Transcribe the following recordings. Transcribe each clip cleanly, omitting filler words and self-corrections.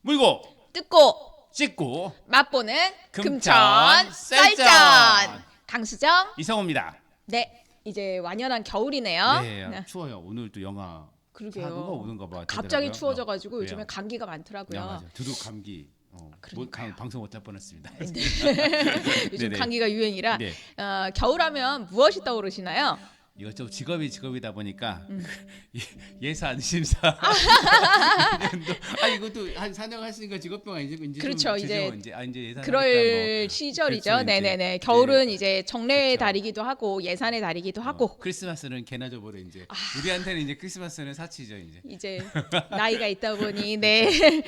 물고 뜯고 씻고 맛보는 금천 금천 쌀전. 쌀전. 강수정. 이성호입니다. 네, 이제 완연한 겨울이네요. 네, 추워요. 오늘 또 영하 4도가 그러게요. 오는가 봐. 갑자기 되더라고요. 추워져가지고 그래요. 요즘에 감기가 많더라고요. 네, 맞아요. 두둑 감기. 그러니까요. 방송 못할 뻔했습니다. 요즘 네네. 감기가 유행이라 네. 겨울하면 무엇이 떠오르시나요? 이거 좀 직업이다 보니까 예산 심사. 이것도 한 4년 했으니까 직업병 이제 그렇죠. 좀 이제 이제 예산 그럴 시절이죠. 그렇죠, 이제. 네네네. 겨울은 네. 이제 정례의 그렇죠. 달이기도 하고 예산의 달이기도 하고 크리스마스는 개나 줘버려 이제. 우리한테는 이제 크리스마스는 사치죠 이제. 이제 나이가 있다 보니 네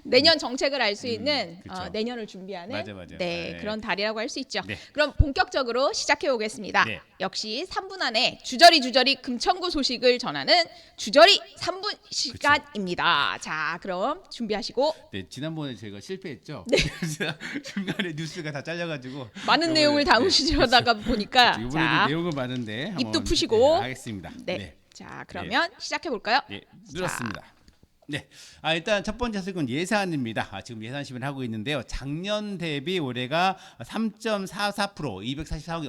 내년 정책을 알 수 있는 그쵸. 내년을 준비하는 맞아. 네, 네. 그런 달이라고 할 수 있죠. 네. 그럼 본격적으로 시작해 보겠습니다. 네. 역시 3분 안에 주저리 금천구 소식을 전하는 주저리 3분 시간입니다. 자, 그럼 준비하시고 네, 지난번에 제가 실패했죠. 네. 중간에 뉴스가 다 잘려가지고 많은 내용을 담으시려다가 보니까 이번에도 자, 내용은 많은데 입도 한번, 푸시고. 하겠습니다. 네. 자, 그러면 시작해 볼까요? 네, 늘었습니다. 네, 일단 첫 번째 소식은 예산입니다. 지금 예산 심의를 하고 있는데요. 작년 대비 올해가 3.44% 244억이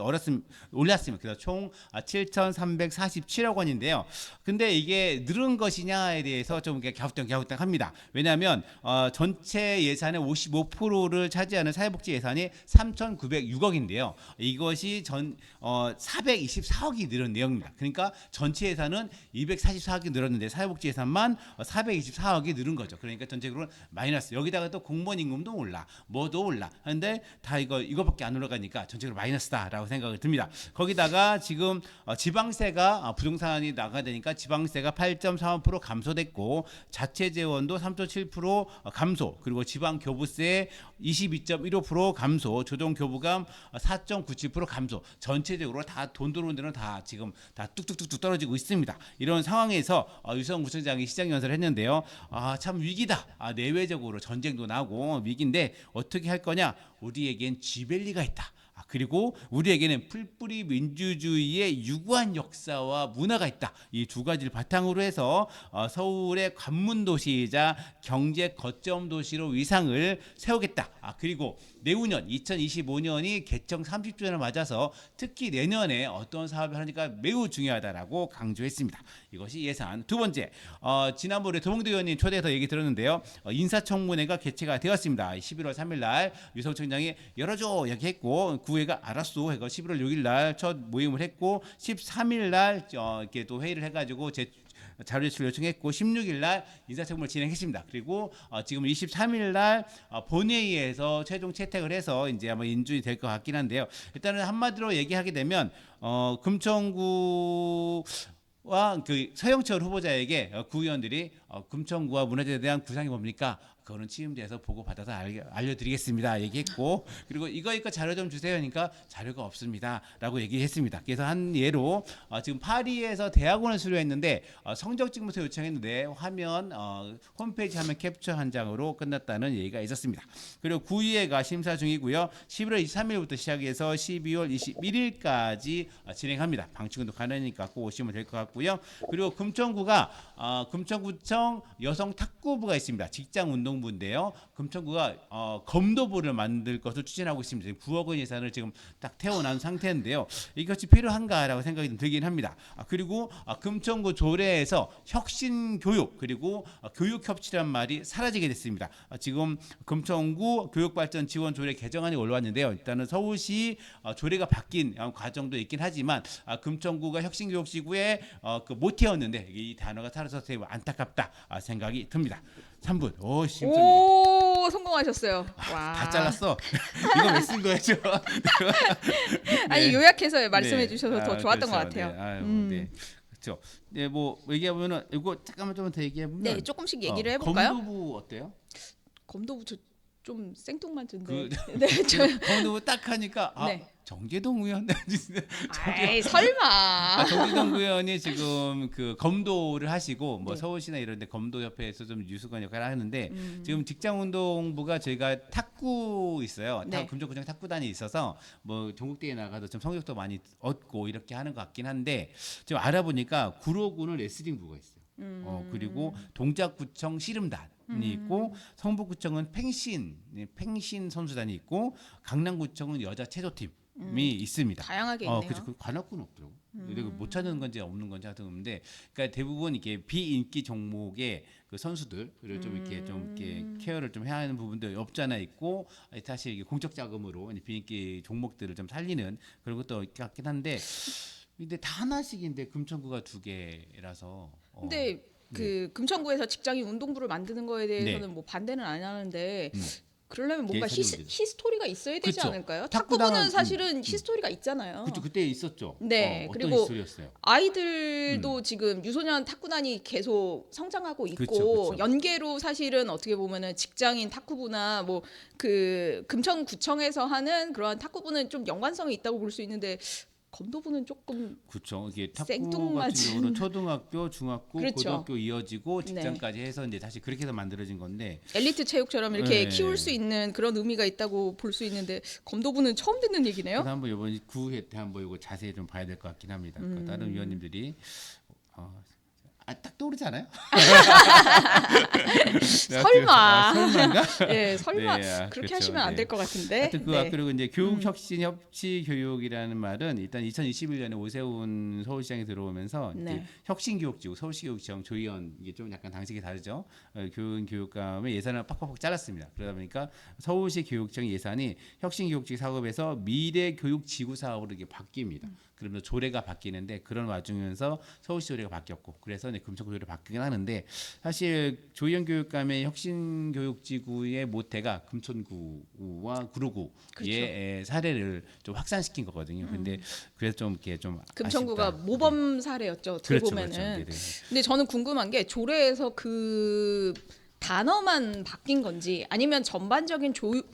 올랐습니다. 그래서 총 7,347억 원인데요. 근데 이게 늘은 것이냐에 대해서 좀 갸우뚱합니다. 왜냐하면 전체 예산의 55%를 차지하는 사회복지 예산이 3,906억인데요. 이것이 424억이 늘은 내용입니다. 그러니까 전체 예산은 244억이 늘었는데 사회복지 예산만 424억이 늘은 거죠. 그러니까 전체적으로 마이너스. 여기다가 또 공무원 임금도 올라, 뭐도 올라. 하는데 다 이거밖에 안 올라가니까 전체적으로 마이너스다라고 생각이 듭니다. 거기다가 지금 지방세가 부동산이 나가야 되니까 지방세가 8.35% 감소됐고 자체 재원도 3.7% 감소. 그리고 지방 교부세 22.15% 감소. 조정 교부감 4.97% 감소. 전체적으로 다 돈 들어오는 데는 다 지금 다 뚝뚝뚝뚝 떨어지고 있습니다. 이런 상황에서 유성 구청장이 시장 연설을 했는데요. 참 위기다. 내외적으로 전쟁도 나고 위기인데 어떻게 할 거냐? 우리에겐 쥐벨리가 있다. 그리고 우리에게는 풀뿌리 민주주의의 유구한 역사와 문화가 있다. 이 두 가지를 바탕으로 해서 서울의 관문 도시이자 경제 거점 도시로 위상을 세우겠다. 그리고 내후년 2025년이 개청 30주년을 맞아서 특히 내년에 어떤 사업을 하니까 매우 중요하다라고 강조했습니다. 이것이 예산. 두 번째, 지난번에 도봉도 의원님 초대해서 얘기 들었는데요. 인사청문회가 개최가 되었습니다. 11월 3일 날 유성청장이 열어줘 얘기했고 구회가 알았어 해서 11월 6일 날 첫 모임을 했고 13일 날 이렇게 또 회의를 해가지고 자료 제출 요청했고 16일 날 인사청문을 진행했습니다. 그리고 지금 23일 날 본회의에서 최종 채택을 해서 이제 아마 인준이 될 것 같긴 한데요. 일단은 한마디로 얘기하게 되면 금천구 와 그 서영철 후보자에게 구의원들이 금천구와 문화재에 대한 구상이 뭡니까? 그거는 취임돼서 보고 받아서 알려드리겠습니다. 얘기했고 그리고 이거 자료 좀 주세요. 하니까 자료가 없습니다라고 얘기했습니다. 그래서 한 예로 지금 파리에서 대학원을 수료했는데 성적 증명서 요청했는데 홈페이지 화면 캡처 한 장으로 끝났다는 얘기가 있었습니다. 그리고 구의회가 심사 중이고요. 11월 23일부터 시작해서 12월 21일까지 진행합니다. 방치근도 가능하니까 꼭 오시면 될 것 같고요. 그리고 금천구청 여성 탁구부가 있습니다. 직장운동부인데요. 금천구가 검도부를 만들 것을 추진하고 있습니다. 지금 9억 원 예산을 지금 딱 태워놓은 상태인데요. 이것이 필요한가라고 생각이 좀 들긴 합니다. 그리고 금천구 조례에서 혁신교육 그리고 교육협치란 말이 사라지게 됐습니다. 지금 금천구 교육발전 지원 조례 개정안이 올라왔는데요. 일단은 서울시 조례가 바뀐 과정도 있긴 하지만 금천구가 혁신교육지구에 못 태웠는데 이 단어가 사라져서 되게 안타깝다 생각이 듭니다. 3분. 오, 성공하셨어요. 와. 다 잘랐어. 이거 왜 쓴 거야, 저? 아니 네. 요약해서 말씀해 주셔서 더 그렇죠. 좋았던 것 같아요. 네. 그렇죠. 네, 뭐 얘기하면은 이거 잠깐만 좀 더 얘기해 보면 네, 조금씩 얘기를 해볼까요? 검도부 어때요? 검도부 좀 생뚱맞은데. 그 네, 검도부 딱 하니까 네. 정재동 의원 아이, 설마. 정재동 의원이 지금 그 검도를 하시고 뭐 네. 서울시나 이런데 검도협회에서 좀 유수관 역할을 하는데 지금 직장운동부가 저희가 탁구 있어요. 네. 금천구청 탁구단이 있어서 뭐 전국대회 나가도 좀 성적도 많이 얻고 이렇게 하는 것 같긴 한데 지금 알아보니까 구로구는 레슬링부가 있어요. 그리고 동작구청 씨름단이 있고 성북구청은 팽신 선수단이 있고 강남구청은 여자 체조팀이 있습니다. 다양하게 있네요. 그죠. 그 관악구는 없더라고. 내가 못 찾는 건지 없는 건지 하여튼 없는데, 그러니까 대부분 이게 비인기 종목의 그 선수들을 좀 이렇게 케어를 좀 해야 하는 부분도 없지 않아 있고, 사실 이게 공적 자금으로 이제 비인기 종목들을 좀 살리는 그런 것도 같긴 한데, 근데 다 하나씩인데 금천구가 2개라서. 근데 그 금천구에서 직장인 운동부를 만드는 거에 대해서는 네. 뭐 반대는 안 하는데 그러려면 뭔가 예산이 문제죠. 히스토리가 있어야 되지 그쵸. 않을까요? 탁구단은, 탁구부는 사실은 히스토리가 있잖아요. 그쵸, 그때 있었죠. 네, 어떤 그리고 스토리였어요? 아이들도 지금 유소년 탁구단이 계속 성장하고 있고 그쵸. 연계로 사실은 어떻게 보면은 직장인 탁구부나 뭐 그 금천구청에서 하는 그러한 탁구부는 좀 연관성이 있다고 볼 수 있는데 검도부는 조금 그렇죠. 이게 탁구 생뚱맞은. 같은 경우는 초등학교, 중학교, 그렇죠. 고등학교 이어지고 네. 직장까지 해서 이제 다시 그렇게 해서 만들어진 건데, 엘리트 체육처럼 이렇게 네. 키울 수 있는 그런 의미가 있다고 볼 수 있는데 검도부는 처음 듣는 얘기네요. 그래서 한번 이번 9회 때 한번 이거 자세히 좀 봐야 될 것 같긴 합니다. 그 다른 위원님들이 딱 떠오르지 않아요? 설마. 설마인가? 예, 설마 네, 그렇게 그렇죠. 하시면 안 네. 될 것 같은데. 하여튼 그 네. 그리고 이제 교육혁신 협치교육이라는 말은 일단 2021년에 오세훈 서울시장이 들어오면서 네. 이제 혁신교육지구 서울시교육청 조의원 이게 좀 약간 당식이 다르죠. 교육감의 예산을 팍팍팍 잘랐습니다. 그러다 보니까 서울시 교육청 예산이 혁신교육지구 사업에서 미래교육지구 사업으로 이게 바뀝니다. 그러면서 조례가 바뀌는데 그런 와중에서 서울시 조례가 바뀌었고 그래서 이제 금천구 조례가 바뀌긴 하는데 사실 조희연 교육감의 혁신교육지구의 모태가 금천구와 구로구의 그렇죠. 사례를 좀 확산시킨 거거든요. 근데 그래서 좀 이렇게 좀 금천구가 아쉽다. 모범 사례였죠. 어떻게 그렇죠, 보면은. 그렇죠. 네네. 근데 저는 궁금한 게 조례에서 그 단어만 바뀐 건지 아니면 전반적인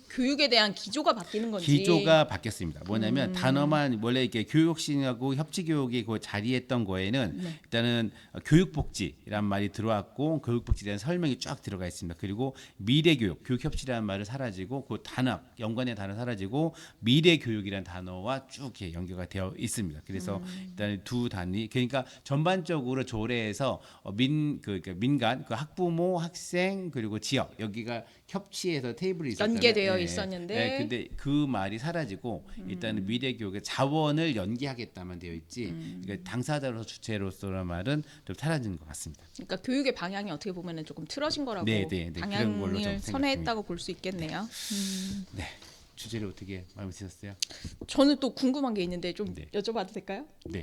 교육에 대한 기조가 바뀌는 건지. 기조가 바뀌었습니다. 뭐냐면 단어만 원래 이렇게 교육신하고 협치교육이 그 자리했던 거에는 네. 일단은 교육복지란 말이 들어왔고 교육복지에 대한 설명이 쫙 들어가 있습니다. 그리고 미래교육, 교육협치라는 말을 사라지고 그 단어, 연관의 단어 사라지고 미래교육이라는 단어와 쭉 이렇게 연결가 되어 있습니다. 그래서 일단 두 단위, 그러니까 전반적으로 조례에서 그러니까 민간, 그 학부모, 학생 그리고 지역 여기가 협치해서 테이블이 있었잖아요. 연계되어 있었는데. 네, 근데 그 말이 사라지고 일단은 미래교육의 자원을 연계하겠다만 되어 있지. 그러니까 당사자로서 주체로서라는 말은 좀 사라진 것 같습니다. 그러니까 교육의 방향이 어떻게 보면은 조금 틀어진 거라고 네, 그런 걸로 좀 방향을 생각합니다. 선회했다고 볼 수 있겠네요. 네, 주제를 어떻게 마음에 드셨어요? 저는 또 궁금한 게 있는데 좀 네. 여쭤봐도 될까요? 네,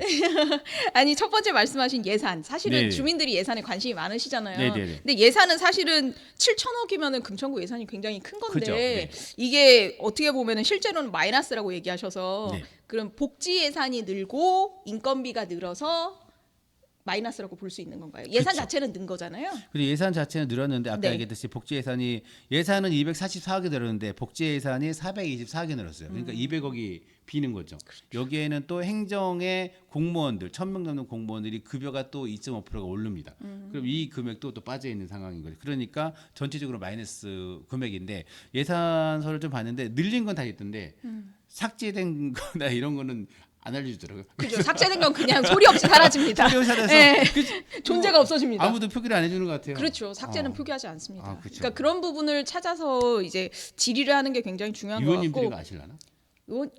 아니 첫 번째 말씀하신 예산 사실은 네. 주민들이 예산에 관심이 많으시잖아요. 네, 네, 네. 근데 예산은 사실은 7천억이면은 금천구 예산이 굉장히 큰 건데 그죠, 네. 이게 어떻게 보면은 실제로는 마이너스라고 얘기하셔서 네. 그럼 복지 예산이 늘고 인건비가 늘어서 마이너스라고 볼 수 있는 건가요? 예산 그쵸. 자체는 는 거잖아요. 그리고 예산 자체는 늘었는데 아까 네. 얘기했듯이 복지 예산이 예산은 244억이 늘었는데 복지 예산이 424억이 늘었어요. 그러니까 200억이 비는 거죠. 여기에는 또 행정의 공무원들 1,000명 넘는 공무원들이 급여가 또 2.5%가 오릅니다. 그럼 이 금액도 또 빠져 있는 상황인 거죠. 그러니까 전체적으로 마이너스 금액인데 예산서를 좀 봤는데 늘린 건 다 있던데 삭제된 거나 이런 거는 안 알려주더라고요. 그죠? 삭제된 건 그냥 소리 없이 사라집니다. 소리 사라져서 네. 그- 존재가 없어집니다. 아무도 표기를 안 해주는 것 같아요. 그렇죠. 삭제는 표기하지 않습니다. 아, 그렇죠. 그러니까 그런 부분을 찾아서 이제 질의를 하는 게 굉장히 중요한 것 의원님들이 같고 아실라나?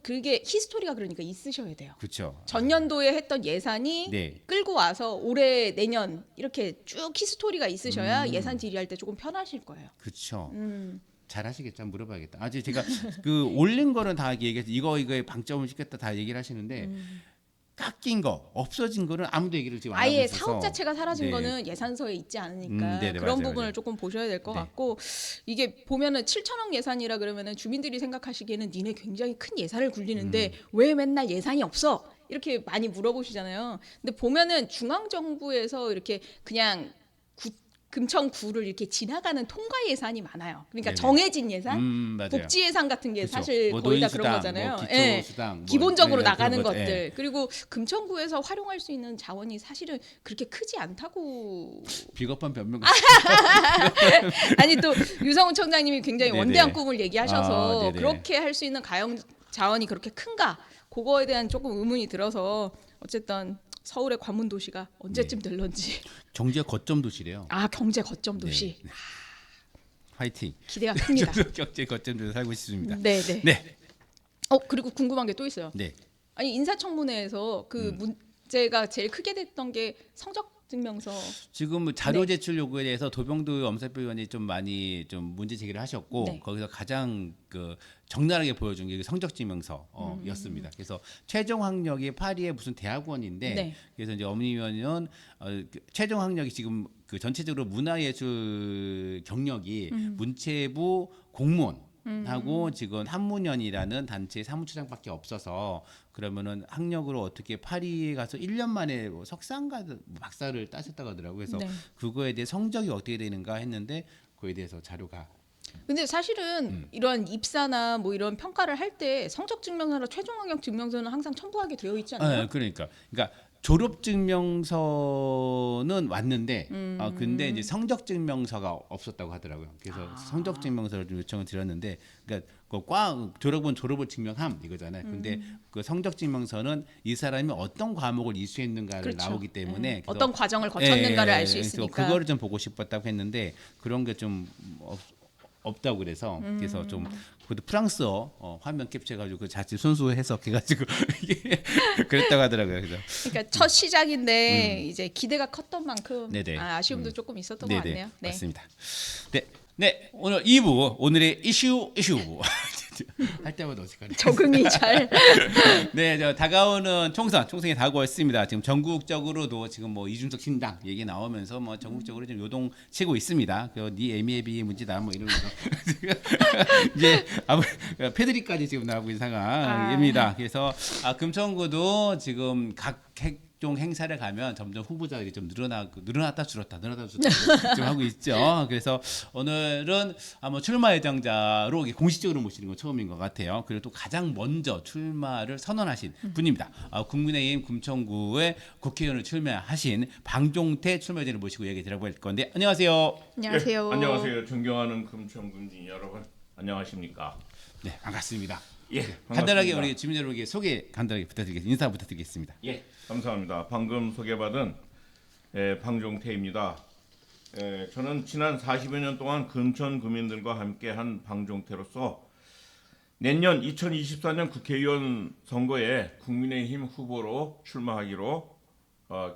그게 히스토리가 그러니까 있으셔야 돼요. 그렇죠. 전년도에 했던 예산이 네. 끌고 와서 올해 내년 이렇게 쭉 히스토리가 있으셔야 예산 질의할 때 조금 편하실 거예요. 그렇죠. 음. 잘하시겠죠. 한번 물어봐야겠다. 아직 제가 그 올린 거는 다 얘기해서 이거의 방점을 찍겠다 다 얘기를 하시는데 깎인 거 없어진 거는 아무도 얘기를 지금 안 하고 아예 있어서 사업 자체가 사라진 네. 거는 예산서에 있지 않으니까 네네, 그런 맞아요, 부분을 맞아요. 조금 보셔야 될 것 네. 같고 이게 보면은 7천억 예산이라 그러면은 주민들이 생각하시기에는 니네 굉장히 큰 예산을 굴리는데 왜 맨날 예산이 없어? 이렇게 많이 물어보시잖아요. 근데 보면은 중앙 정부에서 이렇게 그냥 금천구를 이렇게 지나가는 통과 예산이 많아요. 그러니까 네네. 정해진 예산, 맞아요. 복지 예산 같은 게 그쵸. 사실 뭐 거의 다 노인수당, 그런 거잖아요. 뭐 예. 기초수당, 뭐 기본적으로 그런 나가는 것, 것들. 예. 그리고 금천구에서 활용할 수 있는 자원이 사실은 그렇게 크지 않다고. 비겁한 변명. 아니 또 유성훈 청장님이 굉장히 네네. 원대한 꿈을 얘기하셔서 아, 네네. 그렇게 할 수 있는 가용 자원이 그렇게 큰가? 그거에 대한 조금 의문이 들어서 어쨌든 서울의 관문 도시가 언제쯤 될런지. 경제 거점 도시래요. 아 경제 거점 도시. 네. 화이팅. 기대가 큽니다. 경제 거점 도시 살고 싶습니다. 네네. 네. 그리고 궁금한 게 또 있어요. 네. 아니 인사청문회에서 그 문제가 제일 크게 됐던 게 성적 증명서. 지금 자료 네. 제출 요구에 대해서 도병두 엄사표 의원이 좀 많이 좀 문제 제기를 하셨고 네. 거기서 가장 그 적나라하게 보여준 게 성적증명서였습니다. 그래서 최종 학력이 파리의 무슨 대학원인데 네. 그래서 이제 엄니 의원은 최종 학력이 지금 그 전체적으로 문화예술 경력이 문체부 공무원 하고 지금 한문연이라는 단체 사무처장밖에 없어서 그러면은 학력으로 어떻게 파리에 가서 1년 만에 뭐 석상가 박사를 따셨다고 하더라고요. 그래서 네. 그거에 대해 성적이 어떻게 되는가 했는데 그거에 대해서 자료가 근데 사실은 이런 입사나 뭐 이런 평가를 할 때 성적 증명서나 최종 학력 증명서는 항상 첨부하게 되어 있지 않나요? 네, 그러니까 졸업 증명서는 왔는데 근데 이제 성적 증명서가 없었다고 하더라고요. 그래서 성적 증명서를 좀 요청을 드렸는데 그러니까 그과 졸업을 증명함 이거잖아요. 근데 그 성적 증명서는 이 사람이 어떤 과목을 이수했는가를 그렇죠. 나오기 때문에 그래서 어떤 과정을 거쳤는가를 알 수 그래서 있으니까. 그거를 좀 보고 싶었다고 했는데 그런 게 좀 없다고 그래서 좀 그것도 프랑스어 화면 캡처해가지고 그 자체 순수 해석해가지고 이게 그랬다고 하더라고요. 그래서 그러니까 첫 시작인데 이제 기대가 컸던 만큼 네네. 아쉬움도 조금 있었던 것 네네, 같네요. 네. 맞습니다. 네 오늘 2부 오늘의 이슈 할 때마다 어색하네. 적응이 잘. 네, 다가오는 총선이 다가오고 있습니다. 지금 전국적으로도 지금 뭐 이준석 신당 얘기 나오면서 뭐 전국적으로 좀 요동치고 있습니다. 네 애미애비 문제다 뭐 이러면서 이제 패드립까지 지금 나오고 있는 상황입니다. 그래서 금천구도 지금 각 각종 행사를 가면 점점 후보자들이 좀 늘어났다 줄었다 지금 하고 있죠. 그래서 오늘은 뭐 출마 예정자로 공식적으로 모시는 건 처음인 것 같아요. 그리고 또 가장 먼저 출마를 선언하신 분입니다. 국민의힘 금천구의 국회의원을 출마하신 방종태 출마자를 모시고 얘기 들어볼 건데 안녕하세요. 안녕하세요. 네, 안녕하세요. 존경하는 금천군민 여러분, 안녕하십니까? 네, 반갑습니다. 예, 간단하게 반갑습니다. 우리 주민 여러분께 소개 간단하게 부탁드리겠습니다. 인사 부탁드리겠습니다. 예, 감사합니다. 방금 소개받은 방종태입니다. 저는 지난 40여 년 동안 금천 구민들과 함께한 방종태로서 내년 2024년 국회의원 선거에 국민의힘 후보로 출마하기로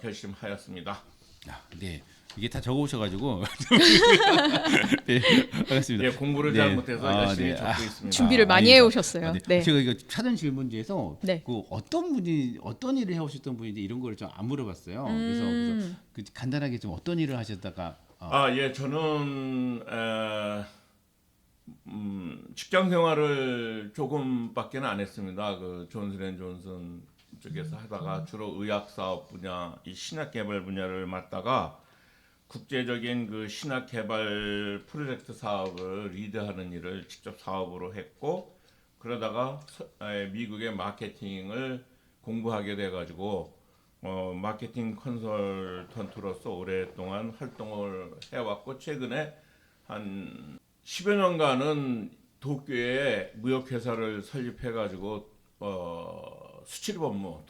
결심하였습니다. 네, 이게 다 적어오셔가지고 네, 반갑습니다. 예, 공부를 네. 잘못해서 열심히 네. 적고 있습니다. 준비를 많이 해오셨어요. 네. 제가 이거 사전 질문 중에서 네. 어떤 분이 어떤 일을 해오셨던 분인지 이런 거를 좀 안 물어봤어요. 그래서 간단하게 좀 어떤 일을 하셨다가 예, 저는 직장 생활을 조금밖에는 안 했습니다. 그 존슨앤존슨 쪽에서 하다가 주로 의학 사업 분야, 이 신약 개발 분야를 맡다가 국제적인 그 신약 개발 프로젝트 사업을 리드하는 일을 직접 사업으로 했고 그러다가 미국의 마케팅을 공부하게 돼가지고 마케팅 컨설턴트로서 오랫동안 활동을 해왔고 최근에 한 10여 년간은 도쿄에 무역회사를 설립해가지고 수출 업무,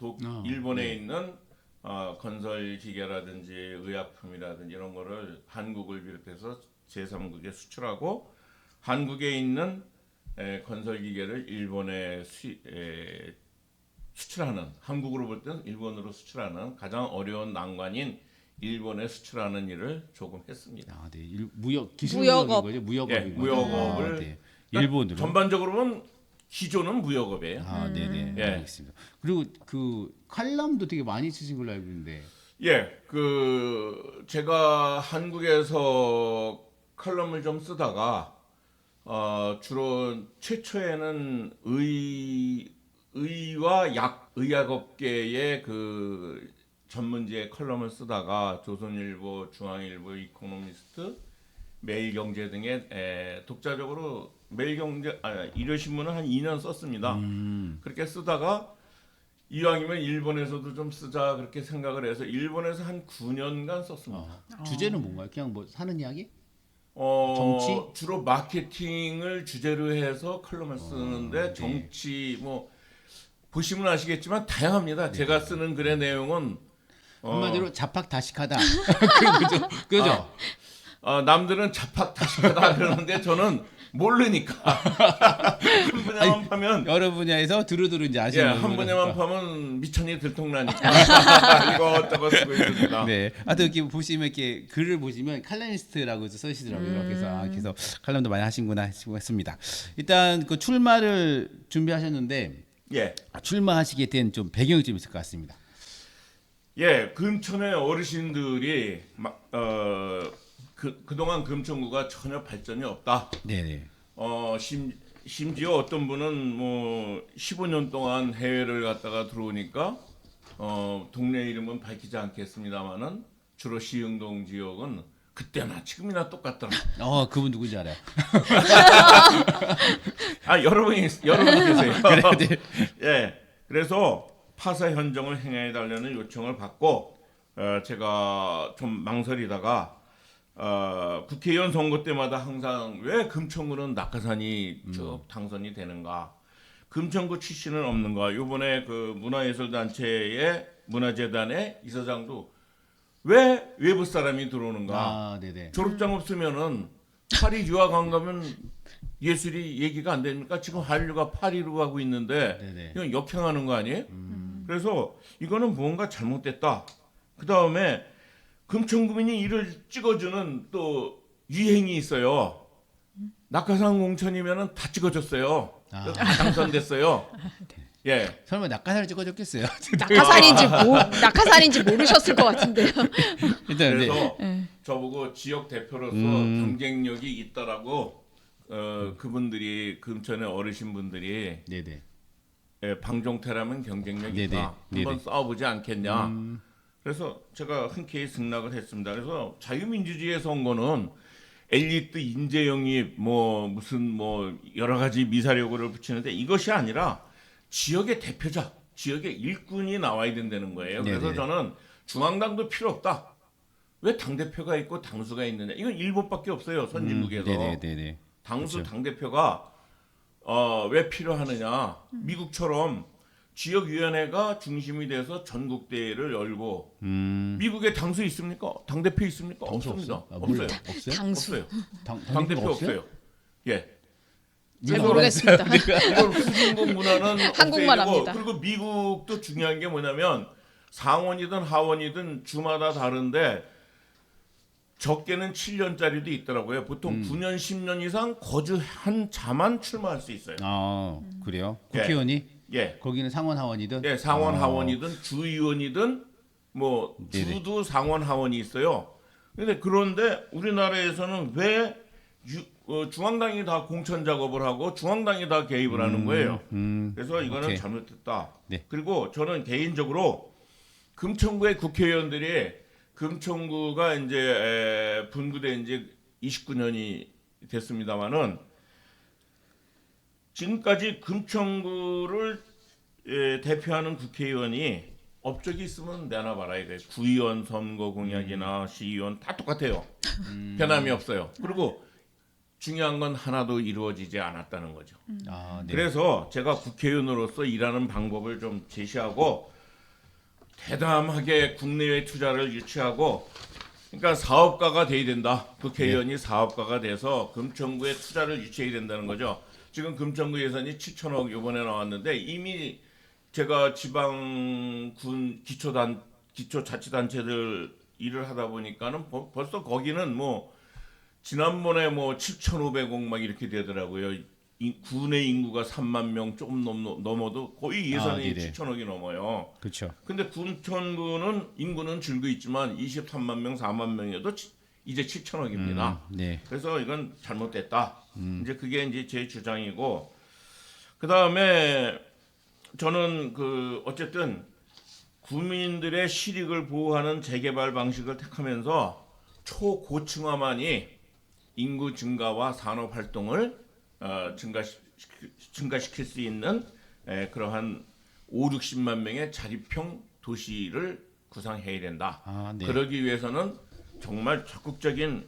일본에 네. 있는 건설 기계라든지 의약품이라든지 이런 거를 한국을 비롯해서 제3국에 수출하고 한국에 있는 건설 기계를 일본에 수출하는 한국으로 볼 때는 일본으로 수출하는 가장 어려운 난관인 일본에 수출하는 일을 조금 했습니다. 네, 무역 기술 무역업. 무역인 거죠? 무역업인 예, 거죠? 무역업을 네. 그러니까 일본으로. 전반적으로 보면 기조는 무역업이에요. 네네. 예. 알겠습니다. 그리고 그 칼럼도 되게 많이 쓰신 걸로 알고 있는데. 예, 제가 한국에서 칼럼을 좀 쓰다가 주로 최초에는 의와 의학업계의 그 전문지의 칼럼을 쓰다가 조선일보, 중앙일보, 이코노미스트, 매일경제 등의 독자적으로 일요신문을 한 2년 썼습니다. 그렇게 쓰다가 이왕이면 일본에서도 좀 쓰자 그렇게 생각을 해서 일본에서 한 9년간 썼습니다. 주제는 뭔가요? 그냥 뭐 사는 이야기? 정치? 주로 마케팅을 주제로 해서 칼럼을 쓰는데 네. 정치 뭐 보시면 아시겠지만 다양합니다. 제가 쓰는 글의 내용은 한마디로 자팍다식하다. 그죠? 그죠? 남들은 자팍다식하다 그러는데 저는 모르니까 한 분야만 파면 여러 분야에서 두루두루 이제 예, 아시는 한 분야만 거니까. 파면 미천이 들통나니까 이것저것 쓰고 있습니다. 네. 하여튼 이렇게 보시면 이렇게 글을 보시면 칼럼니스트라고 써시더라고요. 그래서 칼럼도 많이 하신구나 싶습니다. 일단 그 출마를 준비하셨는데 예, 출마하시게 된 좀 배경이 좀 있을 것 같습니다. 예, 금천의 어르신들이 그동안 금천구가 전혀 발전이 없다. 네네. 심지어 어떤 분은 뭐 15년 동안 해외를 갔다가 들어오니까 동네 이름은 밝히지 않겠습니다만은 주로 시흥동 지역은 그때나 지금이나 똑같더라. 그분 누군지 알아요. 여러분이 계세요. 그래, 네. 예, 그래서 파사 현정을 행해 달라는 요청을 받고 제가 좀 망설이다가 국회의원 선거 때마다 항상 왜 금천구는 낙하산이 쭉 당선이 되는가? 금천구 출신은 없는가? 이번에 그 문화예술단체의 문화재단의 이사장도 왜 외부 사람이 들어오는가? 네네. 졸업장 없으면은 파리 유학 안 가면 예술이 얘기가 안 됩니까? 지금 한류가 파리로 가고 있는데 네네. 이건 역행하는 거 아니에요? 그래서 이거는 무언가 잘못됐다. 그 다음에 금천구민이 이를 찍어주는 또 유행이 있어요. 낙하산 공천이면은 다 찍어줬어요. 다 당선됐어요. 예. 설마 낙하산을 찍어줬겠어요? 낙하산인지 모르셨을 것 같은데요. 일단 그래서 네. 저보고 지역 대표로서 경쟁력이 있다라고 그분들이 금천의 어르신분들이 네네. 예, 방종태라면 경쟁력이 네네. 있다. 네네. 한번 싸워보지 않겠냐. 그래서 제가 흔쾌히 승낙을 했습니다. 그래서 자유민주주의의 선거는 엘리트 인재 영입 무슨 여러 가지 미사여구를 붙이는데 이것이 아니라 지역의 대표자, 지역의 일꾼이 나와야 된다는 거예요. 그래서 네네. 저는 중앙당도 필요 없다. 왜 당대표가 있고 당수가 있느냐. 이건 일본밖에 없어요. 선진국에서. 네네네. 당수 그렇죠. 당대표가 왜 필요하느냐. 미국처럼 지역위원회가 중심이 돼서 전국대회를 열고 미국에 당수 있습니까? 당대표 있습니까? 없습니다. 없어요. 없어요? 당수. 없어요. 당대표 없어요. 예. 잘 모르겠습니다. 이걸 후진국 문화는 한국말 없애야 되고, 합니다. 그리고 미국도 중요한 게 뭐냐면 상원이든 하원이든 주마다 다른데 적게는 7년짜리도 있더라고요. 보통 9년, 10년 이상 거주한 자만 출마할 수 있어요. 그래요? 예. 국회의원이? 예. 거기는 상원 하원이든? 네, 상원 하원이든 주의원이든 네네. 주도 상원 하원이 있어요. 그런데 우리나라에서는 왜 중앙당이 다 공천 작업을 하고 중앙당이 다 개입을 하는 거예요. 그래서 이거는 오케이. 잘못됐다. 네. 그리고 저는 개인적으로 금천구의 국회의원들이 금천구가 이제 분구된 지 29년이 됐습니다만은 지금까지 금천구를 대표하는 국회의원이 업적이 있으면 내놔봐라 이거예요. 구의원 선거 공약이나 시의원 다 똑같아요. 변함이 없어요. 그리고 중요한 건 하나도 이루어지지 않았다는 거죠. 네. 그래서 제가 국회의원으로서 일하는 방법을 좀 제시하고 대담하게 국내외 투자를 유치하고 그러니까 사업가가 돼야 된다. 국회의원이 사업가가 돼서 금천구에 투자를 유치해야 된다는 거죠. 지금 금천구 예산이 7천억 이번에 나왔는데 이미 제가 지방군 기초자치단체들 일을 하다 보니까는 벌써 거기는 지난번에 7,500억 막 이렇게 되더라고요. 군의 인구가 3만 명 조금 넘어도 거의 예산이 네네. 7천억이 넘어요. 그렇죠. 근데 금천구는 인구는 줄고 있지만 23만 명, 4만 명이어도 이제 7천억입니다. 네. 그래서 이건 잘못됐다. 이제 그게 이제 제 주장이고, 그 다음에 저는 어쨌든 국민들의 실익을 보호하는 재개발 방식을 택하면서 초고층화만이 인구 증가와 산업 활동을 증가시킬 수 있는 그러한 5, 60만 명의 자립형 도시를 구상해야 된다. 네. 그러기 위해서는 정말 적극적인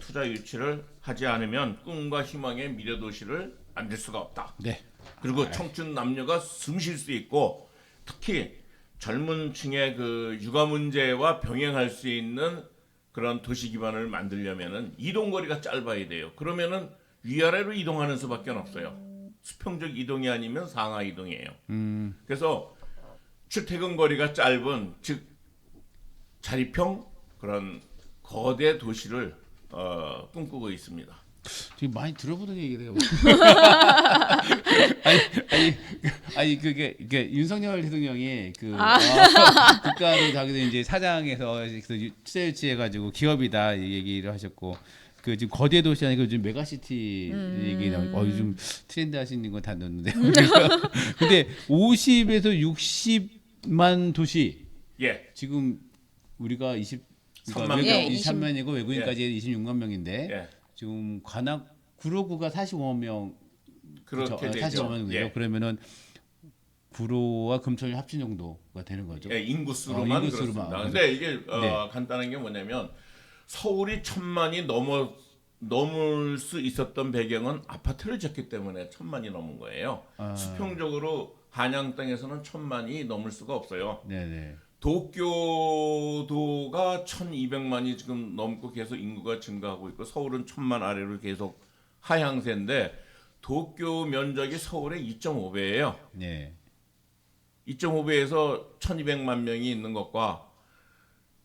투자 유치를 하지 않으면 꿈과 희망의 미래 도시를 만들 수가 없다. 네. 그리고 청춘 남녀가 숨 쉴 수 있고 특히 젊은 층의 그 육아 문제와 병행할 수 있는 그런 도시 기반을 만들려면은 이동 거리가 짧아야 돼요. 그러면은 위아래로 이동하는 수밖에 없어요. 수평적 이동이 아니면 상하 이동이에요. 그래서 출퇴근 거리가 짧은 즉 자립형 그런 거대 도시를 꿈꾸고 있습니다. 지금 많이 들어보던 얘기네요. 아니 그게 윤석열 대통령이 국가로 자기도 이제 사장에서 투자유치해가지고 기업이다 이 얘기를 하셨고 그 지금 거대 도시 아니고 요즘 메가시티 얘기 나오고 요즘 트렌드 하시는 거 다 넣었는데 근데 50에서 60만 도시 예, 지금 우리가 3만 명. 23만이고 외국인까지 26만 명인데 예, 지금 구로구가 45만 명 그렇게 되죠. 45만 명이에요. 예. 그러면은 구로와 금천이 합친 정도가 되는 거죠. 예, 인구수로만 인구수로만. 그렇습니다. 근데 이게 네. 간단한 게 뭐냐면 서울이 1,000만이 넘을 수 있었던 배경은 아파트를 짓기 때문에 1,000만이 넘은 거예요. 수평적으로 한양 땅에서는 1,000만이 넘을 수가 없어요. 네네. 도쿄도가 1,200만이 지금 넘고 계속 인구가 증가하고 있고 서울은 1,000만 아래로 계속 하향세인데 도쿄 면적이 서울의 2.5배예요. 네. 2.5배에서 1,200만 명이 있는 것과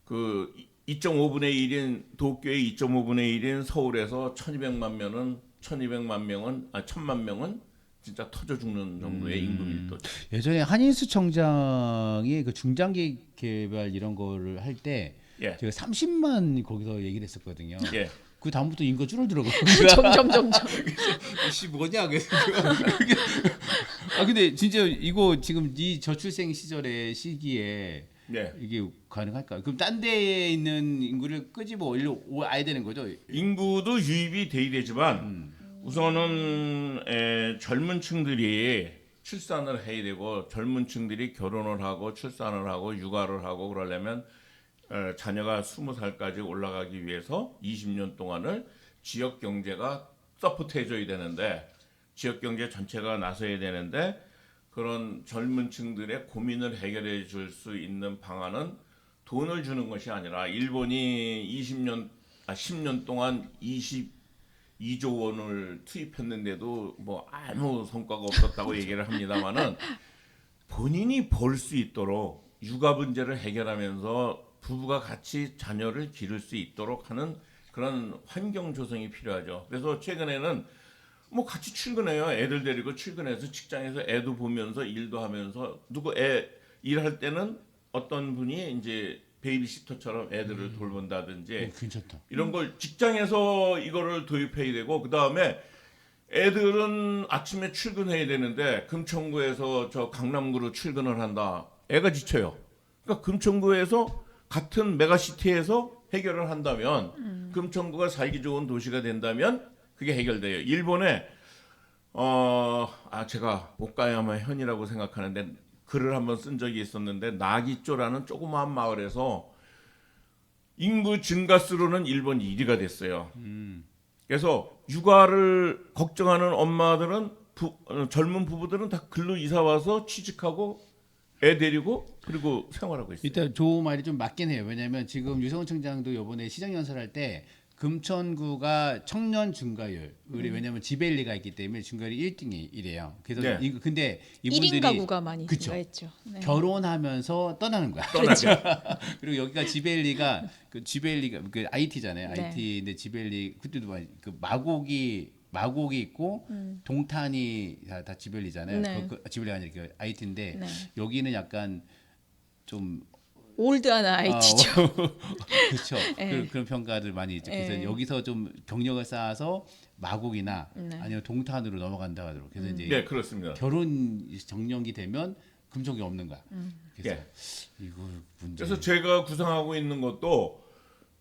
그 2.5분의 1인 도쿄의 2.5분의 1인 서울에서 1,200만 명은 진짜 터져 죽는 정도의 인구 밀도죠. 예전에 한인수 청장이 그 중장기 개발 이런 거를 할 때 예. 제가 30만 거기서 얘기를 했었거든요. 예. 그 다음부터 인구가 줄어들어가고 점점. 씨 뭐냐 그래서 근데 진짜 이거 지금 이 저출생 시기에 예. 이게 가능할까? 그럼 딴 데에 있는 인구를 끄집어 일로 와야 되는 거죠? 인구도 유입이 돼야 되지만 우선은 젊은 층들이 출산을 해야 되고 젊은 층들이 결혼을 하고 출산을 하고 육아를 하고 그러려면 자녀가 20살까지 올라가기 위해서 20년 동안을 지역 경제가 서포트해 줘야 되는데 지역 경제 전체가 나서야 되는데 그런 젊은 층들의 고민을 해결해 줄 수 있는 방안은 돈을 주는 것이 아니라 일본이 10년 동안 22조 원을 투입했는데도 뭐 아무 성과가 없었다고 얘기를 합니다만은 본인이 벌 수 있도록 육아 문제를 해결하면서 부부가 같이 자녀를 기를 수 있도록 하는 그런 환경 조성이 필요하죠. 그래서 최근에는 뭐 같이 출근해요. 애들 데리고 출근해서 직장에서 애도 보면서 일도 하면서 누구 애 일할 때는 어떤 분이 이제 베이비시터처럼 애들을 돌본다든지 괜찮다. 이런 걸 직장에서 이거를 도입해야 되고 그 다음에 애들은 아침에 출근해야 되는데 금천구에서 저 강남구로 출근을 한다. 애가 지쳐요. 그러니까 금천구에서 같은 메가시티에서 해결을 한다면 금천구가 살기 좋은 도시가 된다면 그게 해결돼요. 일본에 제가 오카야마 현이라고 생각하는데 글을 한번 쓴 적이 있었는데 나기쪼라는 조그마한 마을에서 인구 증가수로는 일본 1위가 됐어요. 그래서 육아를 걱정하는 엄마들은 젊은 부부들은 다 글로 이사 와서 취직하고 애 데리고 그리고 생활하고 있어요. 일단 좋은 말이 좀 맞긴 해요. 왜냐하면 지금 유성훈 청장도 이번에 시정 연설할 때 금천구가 청년 증가율 왜냐하면 지벨리가 있기 때문에 증가율이 1등이래요. 그래서 네. 근데 이분들이 1인 가구가 많이 그쵸. 증가했죠. 네. 결혼하면서 떠나는 거야. 떠나죠. 그리고 여기가 지벨리가 그 IT잖아요. 네. IT인데 지벨리 그때도 그 마곡이 있고 동탄이 다 지벨리잖아요. 네. 지벨리가 아니라 그 IT인데 네. 여기는 약간 좀 올드한 IT죠. 그렇죠. 네. 그런 평가들 많이 있죠. 그래서 네. 여기서 좀 경력을 쌓아서 마곡이나 네. 아니면 동탄으로 넘어간다 하더라고. 그래서 이제 네, 그렇습니다. 결혼 정년기 되면 금쪽이 없는 거야. 그래서 예. 이거 문제. 그래서 제가 구상하고 있는 것도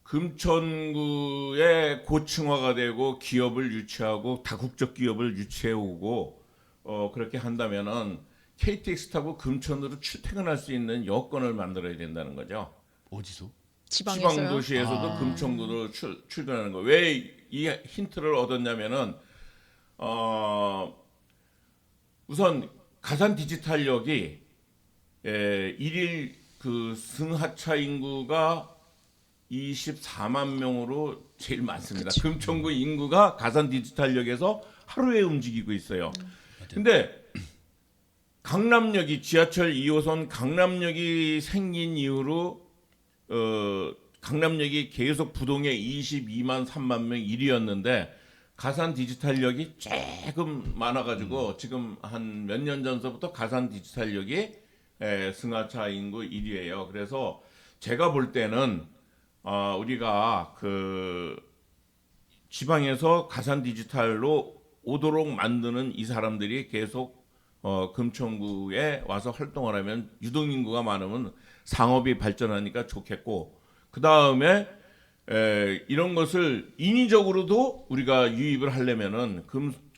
금천구의 고층화가 되고 기업을 유치하고 다국적 기업을 유치해 오고 그렇게 한다면은 KTX 타고 금천으로 출퇴근할 수 있는 여건을 만들어야 된다는 거죠. 어디서? 지방에서요. 지방 도시에서도 금천구로 출근하는 거. 왜 이 힌트를 얻었냐면은 우선 가산 디지털역이 일일 그 승하차 인구가 24만 명으로 제일 많습니다. 그쵸. 금천구 인구가 가산 디지털역에서 하루에 움직이고 있어요. 근데 강남역이 지하철 2호선 강남역이 생긴 이후로 강남역이 계속 부동의 22만 3만 명 1위였는데 가산 디지털역이 조금 많아가지고 지금 한 몇 년 전서부터 가산 디지털역이 승하차 인구 1위예요. 그래서 제가 볼 때는 우리가 그 지방에서 가산 디지털로 오도록 만드는 이 사람들이 계속 금천구에 와서 활동을 하면 유동인구가 많으면 상업이 발전하니까 좋겠고 그 다음에 이런 것을 인위적으로도 우리가 유입을 하려면은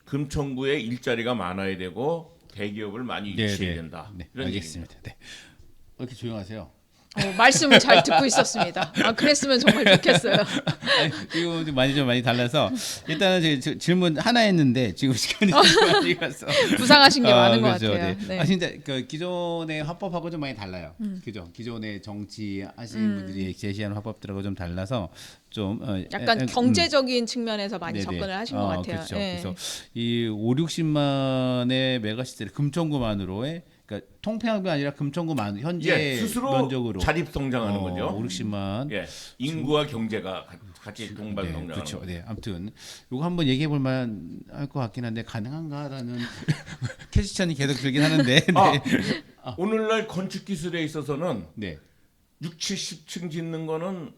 금천구에 일자리가 많아야 되고 대기업을 많이 유치해야 된다. 네, 이런 알겠습니다. 네. 왜 이렇게 조용하세요? 말씀을 잘 듣고 있었습니다. 그랬으면 정말 좋겠어요. 아니, 이거 좀 많이 달라서 일단은 질문 하나 했는데 지금 시간이 좀 많이 가서 부상하신 게 많은 것 그렇죠. 같아요. 네. 네. 진짜 그 기존의 화법하고 좀 많이 달라요. 그죠? 기존의 정치 하시는 분들이 제시하는 화법들하고 좀 달라서 좀 약간 경제적인 측면에서 많이 네네. 접근을 하신 것 같아요. 그렇죠. 예. 그래서 이 5,60만의 메가시티를 금천구만으로의 그러니까 통폐합이 아니라 금천구만 현재 스스로 면적으로 자립 성장하는 거죠. 5,60만. 인구와 경제가 같이 동반 네, 성장하는 그렇죠. 거죠. 네, 아무튼 이거 한번 얘기해 볼 만한 할 것 같긴 한데 가능한가라는 캐시천이 계속 들긴 하는데. 네. 오늘날 건축 기술에 있어서는 네. 6, 70층 짓는 거는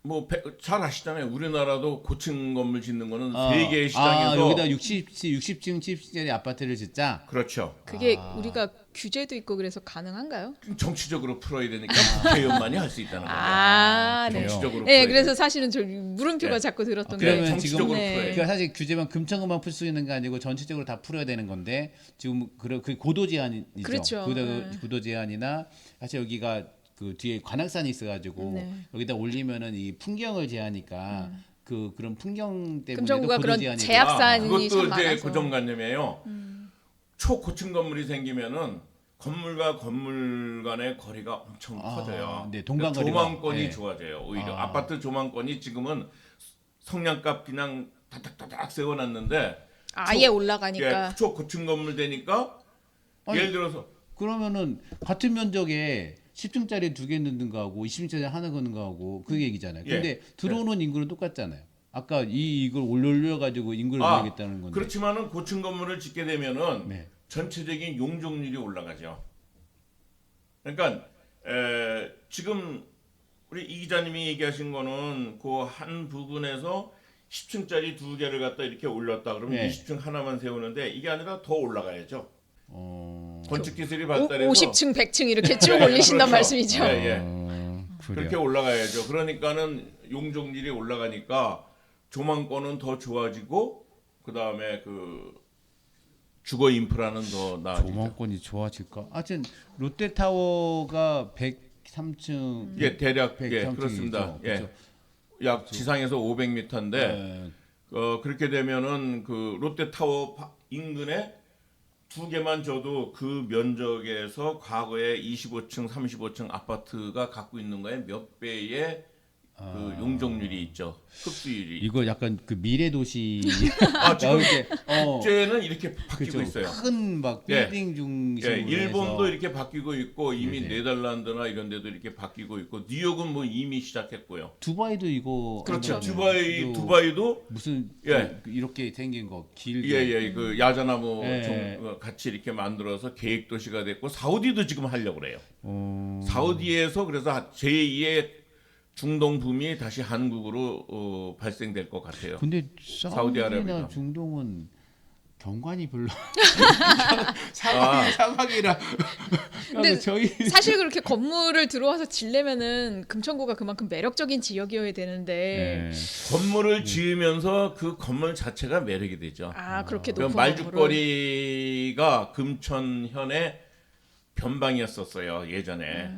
뭐 잘 아시잖아요. 우리나라도 고층 건물 짓는 거는 세계 시장에서 여기다 60층 70층짜리 아파트를 짓자. 그렇죠. 그게 우리가 규제도 있고 그래서 가능한가요? 정치적으로 풀어야 되니까 국회의원만이 할 수 있다는 거죠. 네. 정치적으로 네, 풀어야 그래서 사실은 저 물음표가 네. 자꾸 들었던 그러면 거예요. 정치적으로 지금 네. 풀어야 그러니까 사실 규제만 금천구만 풀 수 있는 게 아니고 전체적으로 다 풀어야 되는 건데 지금 그 고도 제한이죠. 그렇죠. 고도 제한이나 사실 여기가 그 뒤에 관악산이 있어가지고 네. 여기다 올리면은 이 풍경을 제하니까 그런 풍경 때문에 금천구가 그런 제한이 제약사안이 그것도 참 이제 많아서. 고정관념이에요. 초고층 건물이 생기면은 건물과 건물 간의 거리가 엄청 커져요. 네, 그러니까 동간거리가. 조망권이 네. 좋아져요. 오히려 아파트 조망권이 지금은 성냥갑 그냥 다닥다닥 세워놨는데 아예 올라가니까. 초고층 건물 되니까 아니, 예를 들어서 그러면은 같은 면적에 10층짜리 2개 넣는 거하고 20층짜리 하나 넣는 거하고 그 얘기잖아요. 근데 들어오는 인구는 똑같잖아요. 아까 이걸 올려가지고 인구를 늘리겠다는 건데. 그렇지만은 고층 건물을 짓게 되면은 네. 전체적인 용적률이 올라가죠. 그러니까 지금 우리 이 기자님이 얘기하신 거는 그 한 부분에서 10층짜리 2개를 갖다 이렇게 올렸다 그러면 네. 20층 하나만 세우는데 이게 아니라 더 올라가야죠. 어... 건축 기술이 발달해서 50층, 100층 이렇게 쭉 올리신단 그렇죠. 말씀이죠. 예. 그래요. 그렇게 올라가야죠. 그러니까는 용적률이 올라가니까 조망권은 더 좋아지고 그 다음에 그 주거 인프라는 더 나아지죠. 조망권이 좋아질까? 하여튼 롯데타워가 103층. 예, 대략 103층이죠. 그렇습니다. 그렇죠. 약 지상에서 500m인데 네. 그렇게 되면은 그 롯데타워 인근에 2개만 줘도 그 면적에서 과거에 25층, 35층 아파트가 갖고 있는 거에 몇 배의 그 용적률이 있죠. 흡수율이. 이거 약간 그 미래 도시 지금 나올 때 국제는 이렇게 바뀌고 그렇죠. 있어요. 큰 막 예. 빌딩 중심으로 일본도 해서. 이렇게 바뀌고 있고 이미 네네. 네덜란드나 이런 데도 이렇게 바뀌고 있고 뉴욕은 뭐 이미 시작했고요. 두바이도 이거 그렇죠. 한다잖아요. 두바이도 무슨 예. 이렇게 생긴 거 길게 예예 그 야자나무 예. 좀 같이 이렇게 만들어서 계획 도시가 됐고 사우디도 지금 하려고 그래요. 어... 사우디에서 그래서 제2의 중동 붐이 다시 한국으로 발생될 것 같아요. 근데 사우디나 사우디아라비아. 중동은 경관이 별로 아. 사막이라. 근데 저희 사실 그렇게 건물을 들어와서 지려면은 금천구가 그만큼 매력적인 지역이어야 되는데 건물을 지으면서 그 건물 자체가 매력이 되죠. 그렇게 그 높은 건물을. 말죽거리가 금천현의 변방이었었어요 예전에.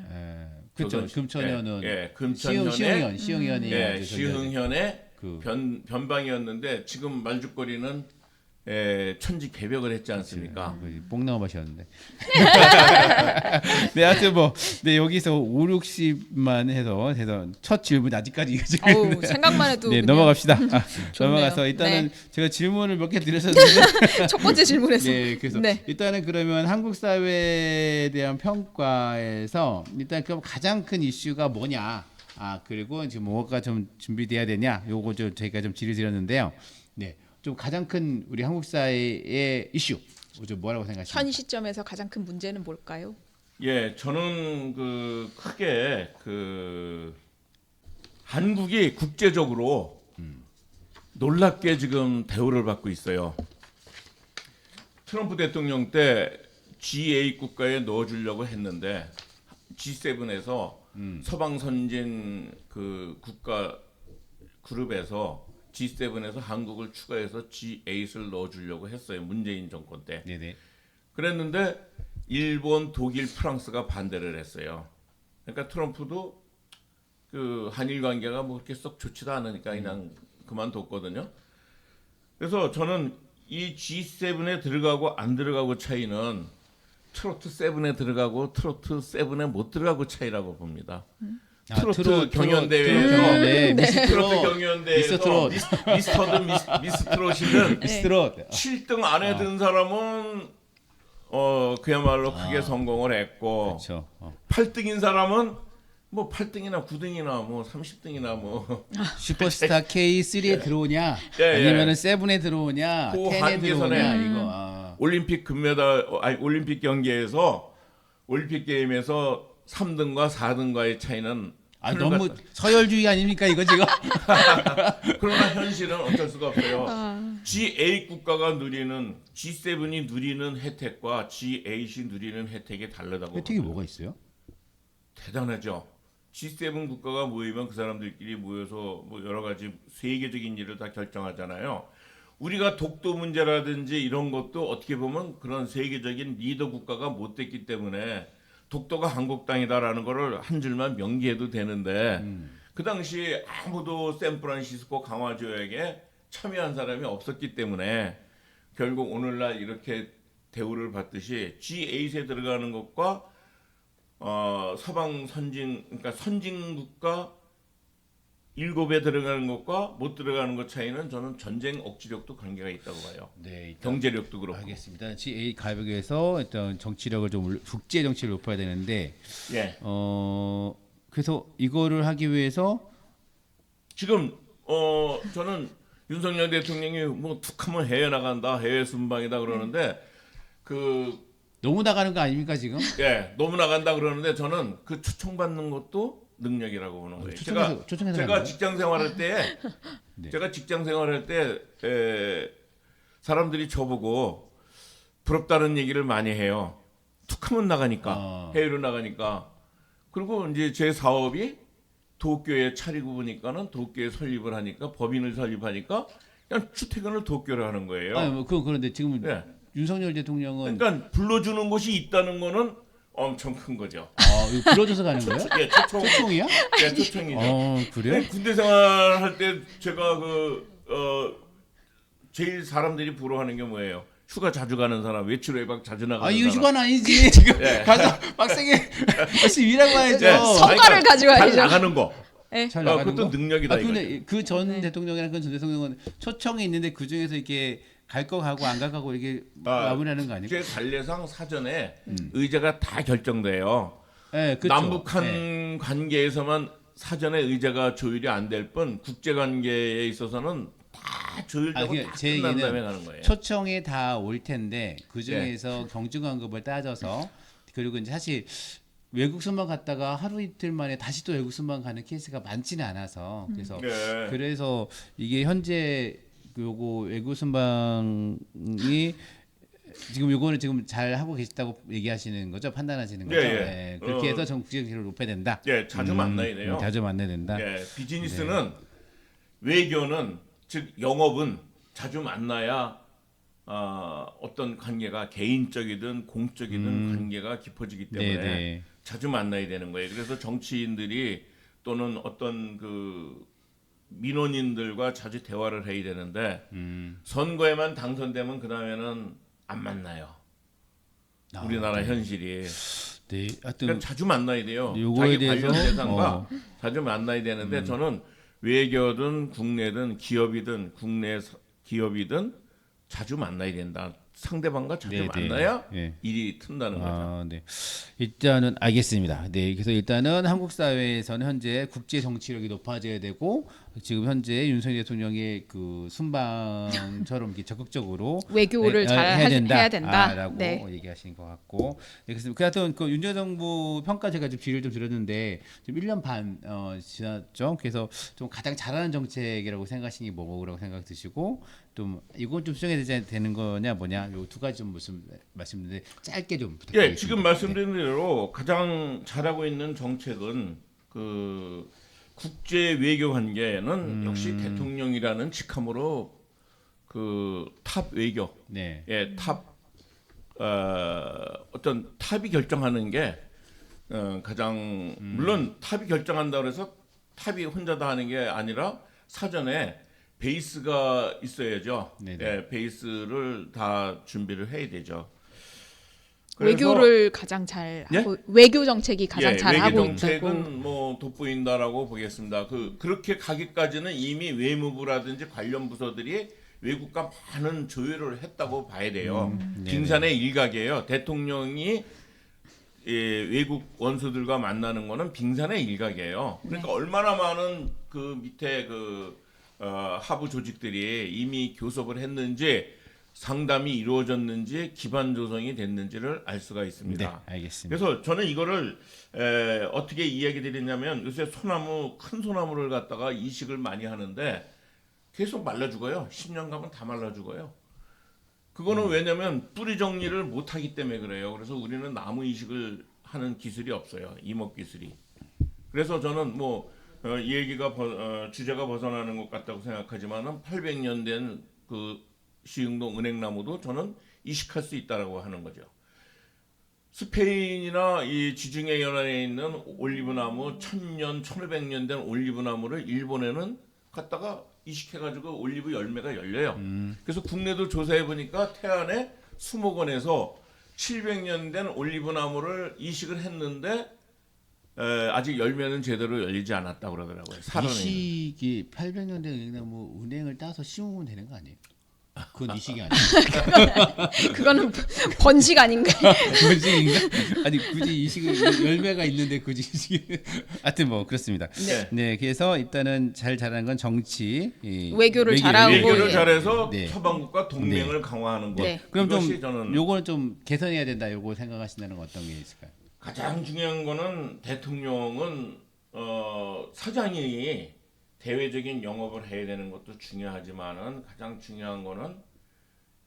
그렇죠. 조선- 금천현은 금천현의 시흥현이 아주 시흥현의 그 변방이었는데 지금 말죽거리는 천지개벽을 했지 않습니까? 뽕나무 맛이었는데. 네, 하여튼 뭐, 네, 여기서 5, 60만 해서 첫 질문 아직까지 이거 지금. 어우, 생각만 해도 네, 그냥 넘어갑시다. 좋네요. 넘어가서 일단은 네. 제가 질문을 몇 개 드렸었는데. 첫 번째 질문에서 네, 그래서 네. 일단은 그러면 한국 사회에 대한 평가에서 일단 그럼 가장 큰 이슈가 뭐냐? 그리고 지금 뭐가 좀 준비돼야 되냐? 요거 좀 저희가 좀 질의 드렸는데요. 네. 좀 가장 큰 우리 한국 사회의 이슈 좀 뭐라고 생각하십니까? 현 시점에서 가장 큰 문제는 뭘까요? 예, 저는 크게 한국이 국제적으로 놀랍게 지금 대우를 받고 있어요. 트럼프 대통령 때 G8 국가에 넣어주려고 했는데 G7에서 서방 선진 국가 그룹에서 G7에서 한국을 추가해서 G8을 넣어주려고 했어요. 문재인 정권 때. 네네. 그랬는데 일본, 독일, 프랑스가 반대를 했어요. 그러니까 트럼프도 한일 관계가 뭐 그렇게 썩 좋지도 않으니까 그냥 그만뒀거든요. 그래서 저는 이 G7에 들어가고 안 들어가고 차이는 트로트 7에 들어가고 트로트 7에 못 들어가고 차이라고 봅니다. 트로트 경연대회에서 네, 트로트 경연대회에서 미스터든 미스트롯이든 미스트롯 7등 안에 든 사람은 그야말로 크게 성공을 했고 그렇죠. 8등인 사람은 뭐 8등이나 9등이나 뭐 30등이나 뭐 슈퍼스타 K3에 들어오냐 예. 아니면은 7에 들어오냐 그 10에 한계선에 들어오냐 이거 올림픽 금메달 올림픽 경기에서 올림픽 게임에서 3등과 4등과의 차이는 너무 서열주의 아닙니까 이거 지금? 그러나 현실은 어쩔 수가 없어요. G8 국가가 누리는 G7이 누리는 혜택과 G8이 누리는 혜택이 다르다고 혜택이 봅니다. 뭐가 있어요? 대단하죠. G7 국가가 모이면 그 사람들끼리 모여서 뭐 여러 가지 세계적인 일을 다 결정하잖아요. 우리가 독도 문제라든지 이런 것도 어떻게 보면 그런 세계적인 리더 국가가 못 됐기 때문에 독도가 한국 땅이다라는 거를 한 줄만 명기해도 되는데 그 당시 아무도 샌프란시스코 강화조약에 참여한 사람이 없었기 때문에 결국 오늘날 이렇게 대우를 받듯이 G8에 들어가는 것과 서방 선진 그러니까 선진 국가 7에 들어가는 것과 못 들어가는 것 차이는 저는 전쟁 억지력도 관계가 있다고 봐요. 네, 일단 경제력도 그렇고. 알겠습니다. G8 가입에 위해서 일단 정치력을 좀 국제 정치를 높여야 되는데 예. 그래서 이거를 하기 위해서 지금 저는 윤석열 대통령이 뭐 툭하면 해외 나간다, 해외 순방이다 그러는데 너무 나가는 거 아닙니까 지금? 너무 나간다 그러는데 저는 그 초청받는 것도 능력이라고 보는 거예요. 초청해서 제가 나가요? 직장 생활할 때 네. 제가 직장 생활할 때 사람들이 저보고 부럽다는 얘기를 많이 해요. 툭하면 나가니까 해외로 나가니까 그리고 이제 제 사업이 도쿄에 차리고 보니까는 도쿄에 설립을 하니까 법인을 설립하니까 그냥 출퇴근을 도쿄로 하는 거예요. 뭐 그런데 지금 윤석열 대통령은 그러니까 불러주는 곳이 있다는 거는 엄청 큰 거죠. 이거 불러줘서 가는 거예요? 예, 초청이야? 예, 초청이죠. 그래요? 군대 생활할 때 제가 제일 사람들이 부러워하는 게 뭐예요? 휴가 자주 가는 사람, 외출 외박 자주 나가는 이거 사람. 휴가는 아니지 지금 가서 빡세게 열심히 일하고 와야죠. 성과를 가져와야죠. 잘 나가는 거. 잘 나가는 그것도 거? 능력이다. 근데 그 전 대통령이랑 그 전 대통령은 초청이 있는데 그 중에서 이렇게 갈 거 가고 안 가고 이렇게 마무리하는 거 아니에요? 제 관례상 사전에 의제가 다 결정돼요. 네, 그렇죠. 남북한 관계에서만 사전에 의제가 조율이 안 될 뿐 국제 관계에 있어서는 다 조율되고 다 제 끝난 얘기는 다음에 가는 거예요. 초청이 다 올 텐데 그 중에서 경중환급을 따져서 그리고 이제 사실 외국 순방 갔다가 하루 이틀 만에 다시 또 외국 순방 가는 케이스가 많지는 않아서 그래서 이게 현재 요거 외국 순방이 지금 요거는 지금 잘 하고 계시다고 얘기하시는 거죠? 판단하시는 거죠? 네, 그렇게 해서 전국적으로 높여야 된다. 자주 만나야 돼요. 자주 만나야 된다. 비즈니스는 외교는 즉 영업은 자주 만나야 어떤 관계가 개인적이든 공적이든 관계가 깊어지기 때문에 자주 만나야 되는 거예요. 그래서 정치인들이 또는 어떤 민원인들과 자주 대화를 해야 되는데 선거에만 당선되면 그 다음에는 안 만나요. 우리나라 네. 현실이. 네, 하여튼 그러니까 자주 만나야 돼요. 요거에 자기 대해서 관련 대상과 자주 만나야 되는데 저는 외교든 국내든 기업이든 국내 기업이든 자주 만나야 된다. 상대방과 자주 네, 네. 만나야 네. 일이 튼다는 거죠. 아, 네. 일단은 알겠습니다. 네, 그래서 일단은 한국 사회에서는 현재 국제 정치력이 높아져야 되고 지금 현재 윤석열 대통령의 그 순방처럼 이렇게 적극적으로 외교를 잘 해야 된다. 라고 네. 얘기하신 것 같고, 네, 그래서 하여튼 그 윤석열 정부 평가 제가 좀 뒤를 좀 들었는데 좀 1년 반 지났죠. 그래서 좀 가장 잘하는 정책이라고 생각하시는 게 뭐라고 생각 드시고, 좀 이건 좀 수정해야 되는 거냐 뭐냐, 요 두 가지 좀 말씀드리는데 짧게 좀 부탁드리겠습니다. 예, 지금 말씀드린 대로 가장 잘하고 있는 정책은 그 국제 외교 관계는 역시 대통령이라는 직함으로 그 탑 외교, 네. 예, 어떤 탑이 결정하는 게 가장 물론 탑이 결정한다 그래서 탑이 혼자 다 하는 게 아니라 사전에 베이스가 있어야죠. 네네. 예, 베이스를 다 준비를 해야 되죠. 외교를 가장 잘 예? 하고 외교 정책이 가장 예, 잘 외교 하고 정책은 있다고. 뭐 돋보인다라고 보겠습니다. 그렇게 가기까지는 이미 외무부라든지 관련 부서들이 외국과 많은 조율을 했다고 봐야 돼요. 네네. 빙산의 일각이에요. 대통령이 외국 원수들과 만나는 거는 빙산의 일각이에요. 그러니까 얼마나 많은 그 밑에 하부 조직들이 이미 교섭을 했는지 상담이 이루어졌는지 기반 조성이 됐는지를 알 수가 있습니다. 네, 알겠습니다. 그래서 저는 이거를 어떻게 이야기 드리냐면 요새 큰 소나무를 갖다가 이식을 많이 하는데 계속 말라 죽어요. 10년 가면 다 말라 죽어요. 그거는 왜냐면 뿌리 정리를 못 하기 때문에 그래요. 그래서 우리는 나무 이식을 하는 기술이 없어요. 이목 기술이. 그래서 저는 이 얘기가 주제가 벗어나는 것 같다고 생각하지만은 800년 된 그 시흥동 은행나무도 저는 이식할 수 있다라고 하는 거죠. 스페인이나 이 지중해 연안에 있는 올리브나무 1000년, 1500년 된 올리브나무를 일본에는 갖다가 이식해가지고 올리브 열매가 열려요. 그래서 국내도 조사해 보니까 태안에 수목원에서 700년 된 올리브나무를 이식을 했는데 아직 열매는 제대로 열리지 않았다고 그러더라고요. 살아내는. 이식이 800년 된 은행나무 은행을 따서 심으면 되는 거 아니에요? 그건 이식이 아니에요. 그거는 번식 아닌가요? 이식인가? 아니 굳이 이식을 열매가 있는데 굳이 이식이 하여튼 뭐 그렇습니다. 네. 네, 그래서 일단은 잘 잘하는 건 정치, 외교를 잘하고 외교를 예. 잘해서 네. 서방국과 동맹을 강화하는 것. 네. 그럼 이것이 좀 저는 요거는 좀 개선해야 된다. 요거 생각하신다는 건 어떤 게 있을까요? 가장 중요한 거는 대통령은 사장이 대외적인 영업을 해야 되는 것도 중요하지만은 가장 중요한 거는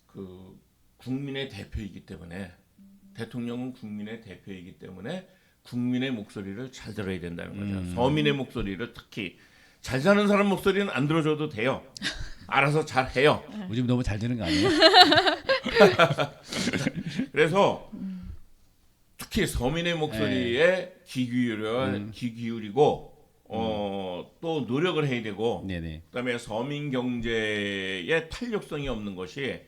그 국민의 대표이기 때문에 대통령은 국민의 대표이기 때문에 국민의 목소리를 잘 들어야 된다는 거죠. 서민의 목소리를 특히 잘 사는 사람 목소리는 안 들어줘도 돼요. 알아서 잘 해요. 요즘 너무 잘 되는 거 아니에요? 그래서 특히 서민의 목소리에 귀 기울이고 또 노력을 해야 되고 네네. 그다음에 서민 경제의 탄력성이 없는 것이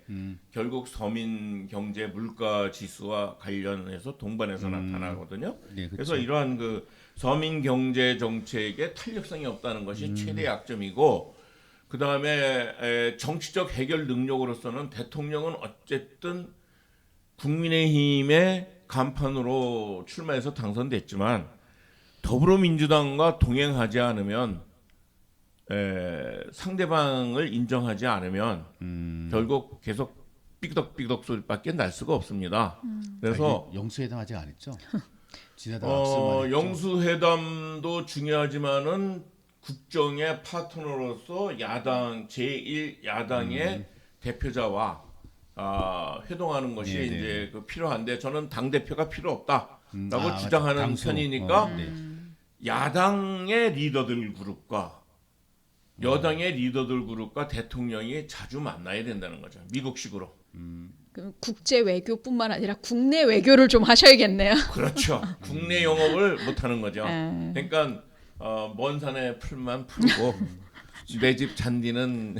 결국 서민 경제 물가 지수와 관련해서 동반해서 나타나거든요. 네, 그렇죠. 그래서 이러한 그 서민 경제 정책의 탄력성이 없다는 것이 최대 약점이고 그다음에 정치적 해결 능력으로서는 대통령은 어쨌든 국민의힘의 간판으로 출마해서 당선됐지만 더불어민주당과 동행하지 않으면 상대방을 인정하지 않으면 결국 계속 삐덕삐덕 소리밖에 날 수가 없습니다. 그래서 영수회담 아직 안 했죠? 지나다 악수만 했죠? 영수회담도 중요하지만은 국정의 파트너로서 야당 제1야당의 대표자와 회동하는 것이 네네. 이제 필요한데 저는 당 대표가 필요 없다라고 맞죠. 주장하는 당수. 편이니까 네. 야당의 리더들 그룹과 여당의 리더들 그룹과 대통령이 자주 만나야 된다는 거죠. 미국식으로. 그럼 국제 외교뿐만 아니라 국내 외교를 좀 하셔야겠네요. 그렇죠. 국내 영업을 못 하는 거죠. 아. 그러니까 먼 산에 풀만 풀고 내 집 잔디는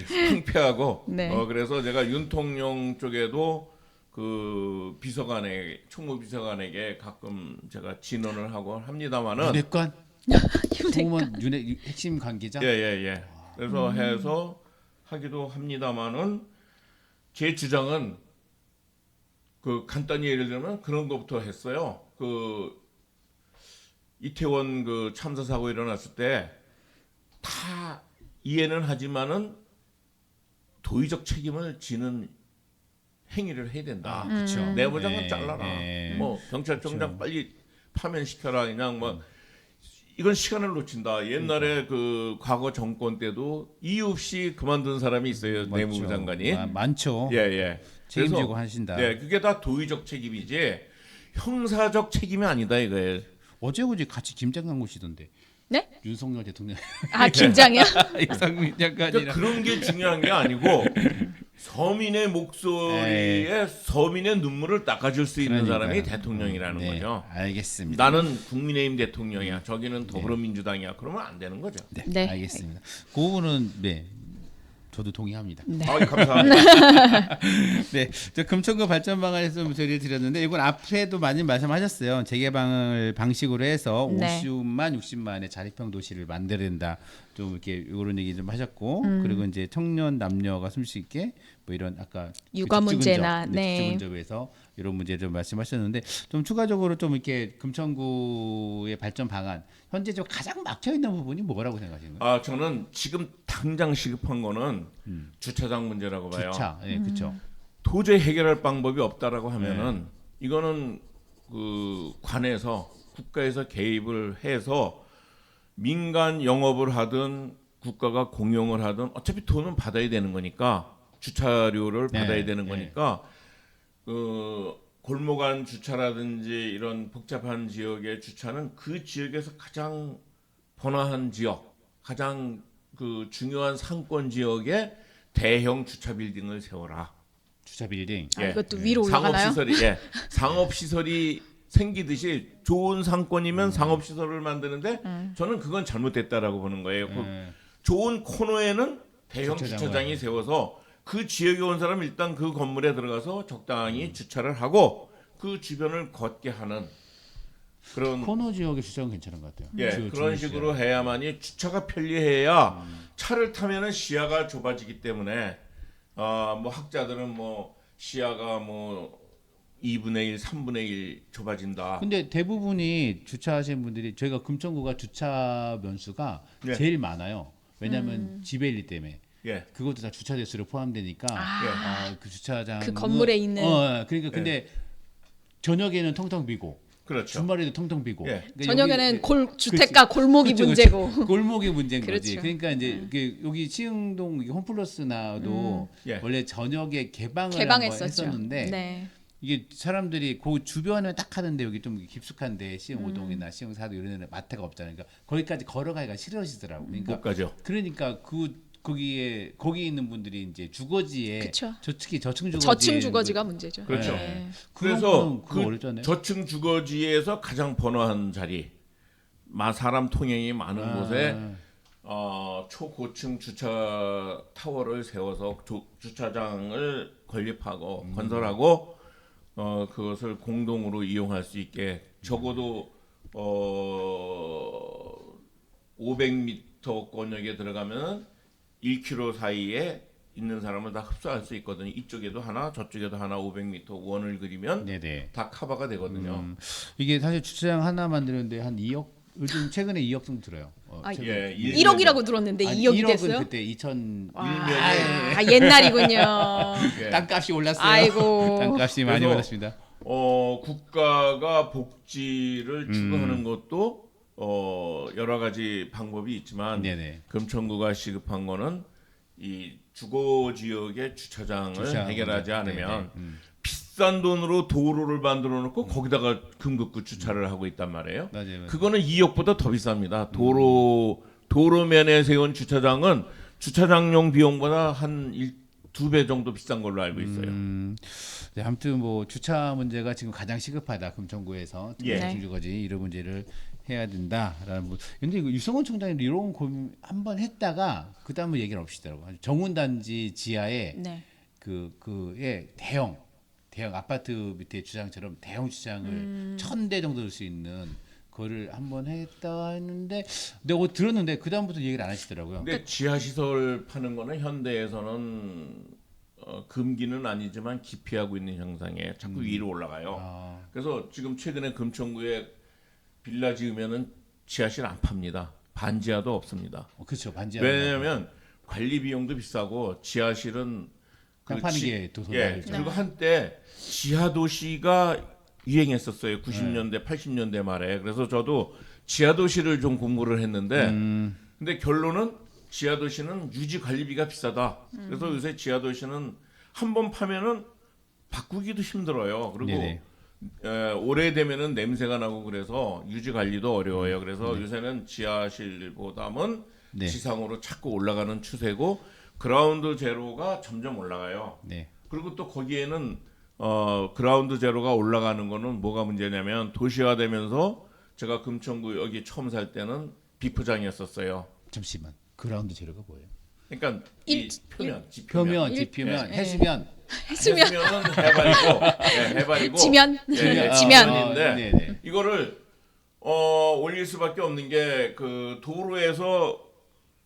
팽폐하고 네. 그래서 제가 윤통령 쪽에도 그 비서관에 총무비서관에게 가끔 제가 진언을 하고 합니다만은 윤핵관? 공무원 윤핵 핵심 관계자? 예예예. 그래서 해서 하기도 합니다만은 제 주장은 그 간단히 예를 들면 그런 것부터 했어요. 그 이태원 그 참사 사고 일어났을 때 다 이해는 하지만은 도의적 책임을 지는 행위를 해야 된다. 그렇죠. 내부장은 잘라라. 뭐 경찰청장 빨리 파면시켜라. 그냥 뭐 이건 시간을 놓친다. 옛날에 그 과거 정권 때도 이유 없이 그만둔 사람이 있어요. 내무부 장관이. 많죠. 예. 책임지고 하신다. 예, 그게 다 도의적 책임이지 형사적 책임이 아니다 이거예요. 어제 같이 김장관 오시던데. 네? 윤석열 대통령. 아 김장이요? 이상민 장관이랑. 그러니까 그런 게 중요한 게 아니고 서민의 목소리에 서민의 눈물을 닦아줄 수 있는 그러니까요. 사람이 대통령이라는 네, 거죠. 알겠습니다. 나는 국민의힘 대통령이야. 저기는 더불어민주당이야. 그러면 안 되는 거죠. 네, 네. 알겠습니다. 그거는 저도 동의합니다. 네. 감사합니다. 네, 저 금천구 발전 방안에서 좀 소리를 드렸는데 이건 앞에도 많이 말씀하셨어요. 재개방을 방식으로 해서 네. 50만, 60만의 자립형 도시를 만들어야 된다. 좀 이렇게 이런 얘기 좀 하셨고 그리고 이제 청년 남녀가 숨 쉴 게 뭐 이런 아까 육아 문제나, 네. 직주근접에서 이런 문제들 말씀하셨는데 좀 추가적으로 좀 이렇게 금천구의 발전 방안 현재적으로 가장 막혀 있는 부분이 뭐라고 생각하시는 거예요? 저는 지금 당장 시급한 거는 주차장 문제라고 봐요. 주차, 네, 그렇죠. 도저히 해결할 방법이 없다라고 하면은 이거는 그 관에서 국가에서 개입을 해서 민간 영업을 하든 국가가 공용을 하든 어차피 돈은 받아야 되는 거니까 주차료를 받아야 되는 거니까 골목 안 주차라든지 이런 복잡한 지역의 주차는 그 지역에서 가장 번화한 지역, 가장 그 중요한 상권 지역에 대형 주차 빌딩을 세워라. 주차 빌딩. 아, 이것도 위로 올라가나요? 상업 시설이 생기듯이 좋은 상권이면 상업 시설을 만드는데 저는 그건 잘못됐다라고 보는 거예요. 좋은 코너에는 대형 주차장이 세워서 그 지역에 온 사람 일단 그 건물에 들어가서 적당히 주차를 하고 그 주변을 걷게 하는 그런 코너 지역의 주차는 괜찮은 것 같아요. 그런 식으로 해야만이 주차가 편리해야 차를 타면은 시야가 좁아지기 때문에 뭐 학자들은 뭐 시야가 뭐 2분의 1, 3분의 1 좁아진다. 근데 대부분이 주차하시는 분들이 저희가 금천구가 주차 면수가 제일 많아요. 왜냐하면 지배일리 때문에. 그것도 다 주차 대수로 포함되니까 그 주차장 그 건물에 있는 그러니까 근데 저녁에는 텅텅 비고 그렇죠. 주말에도 텅텅 비고 그러니까 저녁에는 주택가 골목이 문제고 골목이 문제인 거지. 그렇죠. 그러니까 이제 여기 시흥동 홈플러스나도 원래 저녁에 개방을 한번 했었는데 이게 사람들이 그 주변에 딱 하는데 여기 좀 깊숙한데 시흥 5동이나 시흥 4동 이런 데 마트가 없잖아요. 그러니까 거기까지 걸어가기가 싫으시더라고. 그러니까 못 가죠. 그러니까 거기 있는 분들이 이제 주거지에 그쵸. 특히 저층 주거지 저층 주거지가 문제죠. 그렇죠. 네. 그래서 그거 그 어렵잖아요. 저층 주거지에서 가장 번화한 자리, 사람 통행이 많은 곳에 초고층 주차 타워를 세워서 주차장을 건립하고 건설하고 그것을 공동으로 이용할 수 있게 적어도 500m권역에 들어가면 1km 사이에 있는 사람을 다 흡수할 수 있거든요. 이쪽에도 하나, 저쪽에도 하나 500m 원을 그리면 다 커버가 되거든요. 이게 사실 주차장 하나 만드는데 한 2억 요즘 최근에 2억 정도 들어요. 1억이라고 들었는데 2억이 1억은 됐어요? 그때 2000 옛날이군요. 땅값이 올랐어요. 아이고. 땅값이 많이 그래서 올랐습니다. 국가가 복지를 추구하는 것도 여러 가지 방법이 있지만 금천구가 시급한 거는 이 주거 지역의 주차장을 해결하지 않으면 비싼 돈으로 도로를 만들어 놓고 거기다가 금급구 주차를 하고 있단 말이에요. 맞아요. 그거는 2억보다 더 비쌉니다. 도로면에 세운 주차장은 주차장용 비용보다 한 2배 정도 비싼 걸로 알고 있어요. 네, 아무튼 뭐 주차 문제가 지금 가장 시급하다. 금천구에서 주거지 이런 문제를 해야 된다라는 뭐. 근데 이거 유성원 총장이 이런 고민 한번 했다가 그다음에 얘기를 없이더라고. 정운단지 지하에 네. 그의 대형 아파트 밑에 주차장처럼 대형 주차장을 1,000대 정도 될 수 있는 거를 한번 했다 했는데 내가 들었는데 그 다음부터 얘기를 안 하시더라고요. 근데 지하 시설 파는 거는 현대에서는 금기는 아니지만 기피하고 있는 형상에 자꾸 위로 올라가요. 아, 그래서 지금 최근에 금천구에 빌라 지으면은 지하실 안 팝니다. 반지하도 없습니다. 그렇죠. 반지. 왜냐하면 관리 비용도 비싸고 지하실은 그냥 파는 게 더 예, 나을죠. 그리고 한때 지하 도시가 유행했었어요. 90년대, 80년대 말에. 그래서 저도 지하 도시를 좀 공부를 했는데, 근데 결론은 지하 도시는 유지 관리비가 비싸다. 그래서 요새 지하 도시는 한 번 파면은 바꾸기도 힘들어요. 그리고 네네. 오래되면은 냄새가 나고 그래서 유지 관리도 어려워요. 그래서 요새는 지하실보다는 네. 지상으로 자꾸 올라가는 추세고 그라운드 제로가 점점 올라가요. 네. 그리고 또 거기에는 그라운드 제로가 올라가는 거는 뭐가 문제냐면 도시화되면서 제가 금천구 여기 처음 살 때는 비포장이었었어요. 잠시만. 그라운드 재료가 뭐예요? 그러니까 이 표면, 표면, 지표면, 지표면, 네. 해수면, 해수면은 해발이고, 네, 해발이고, 지면. 네, 지면. 지면인데 네네. 이거를 올릴 수밖에 없는 게 그 도로에서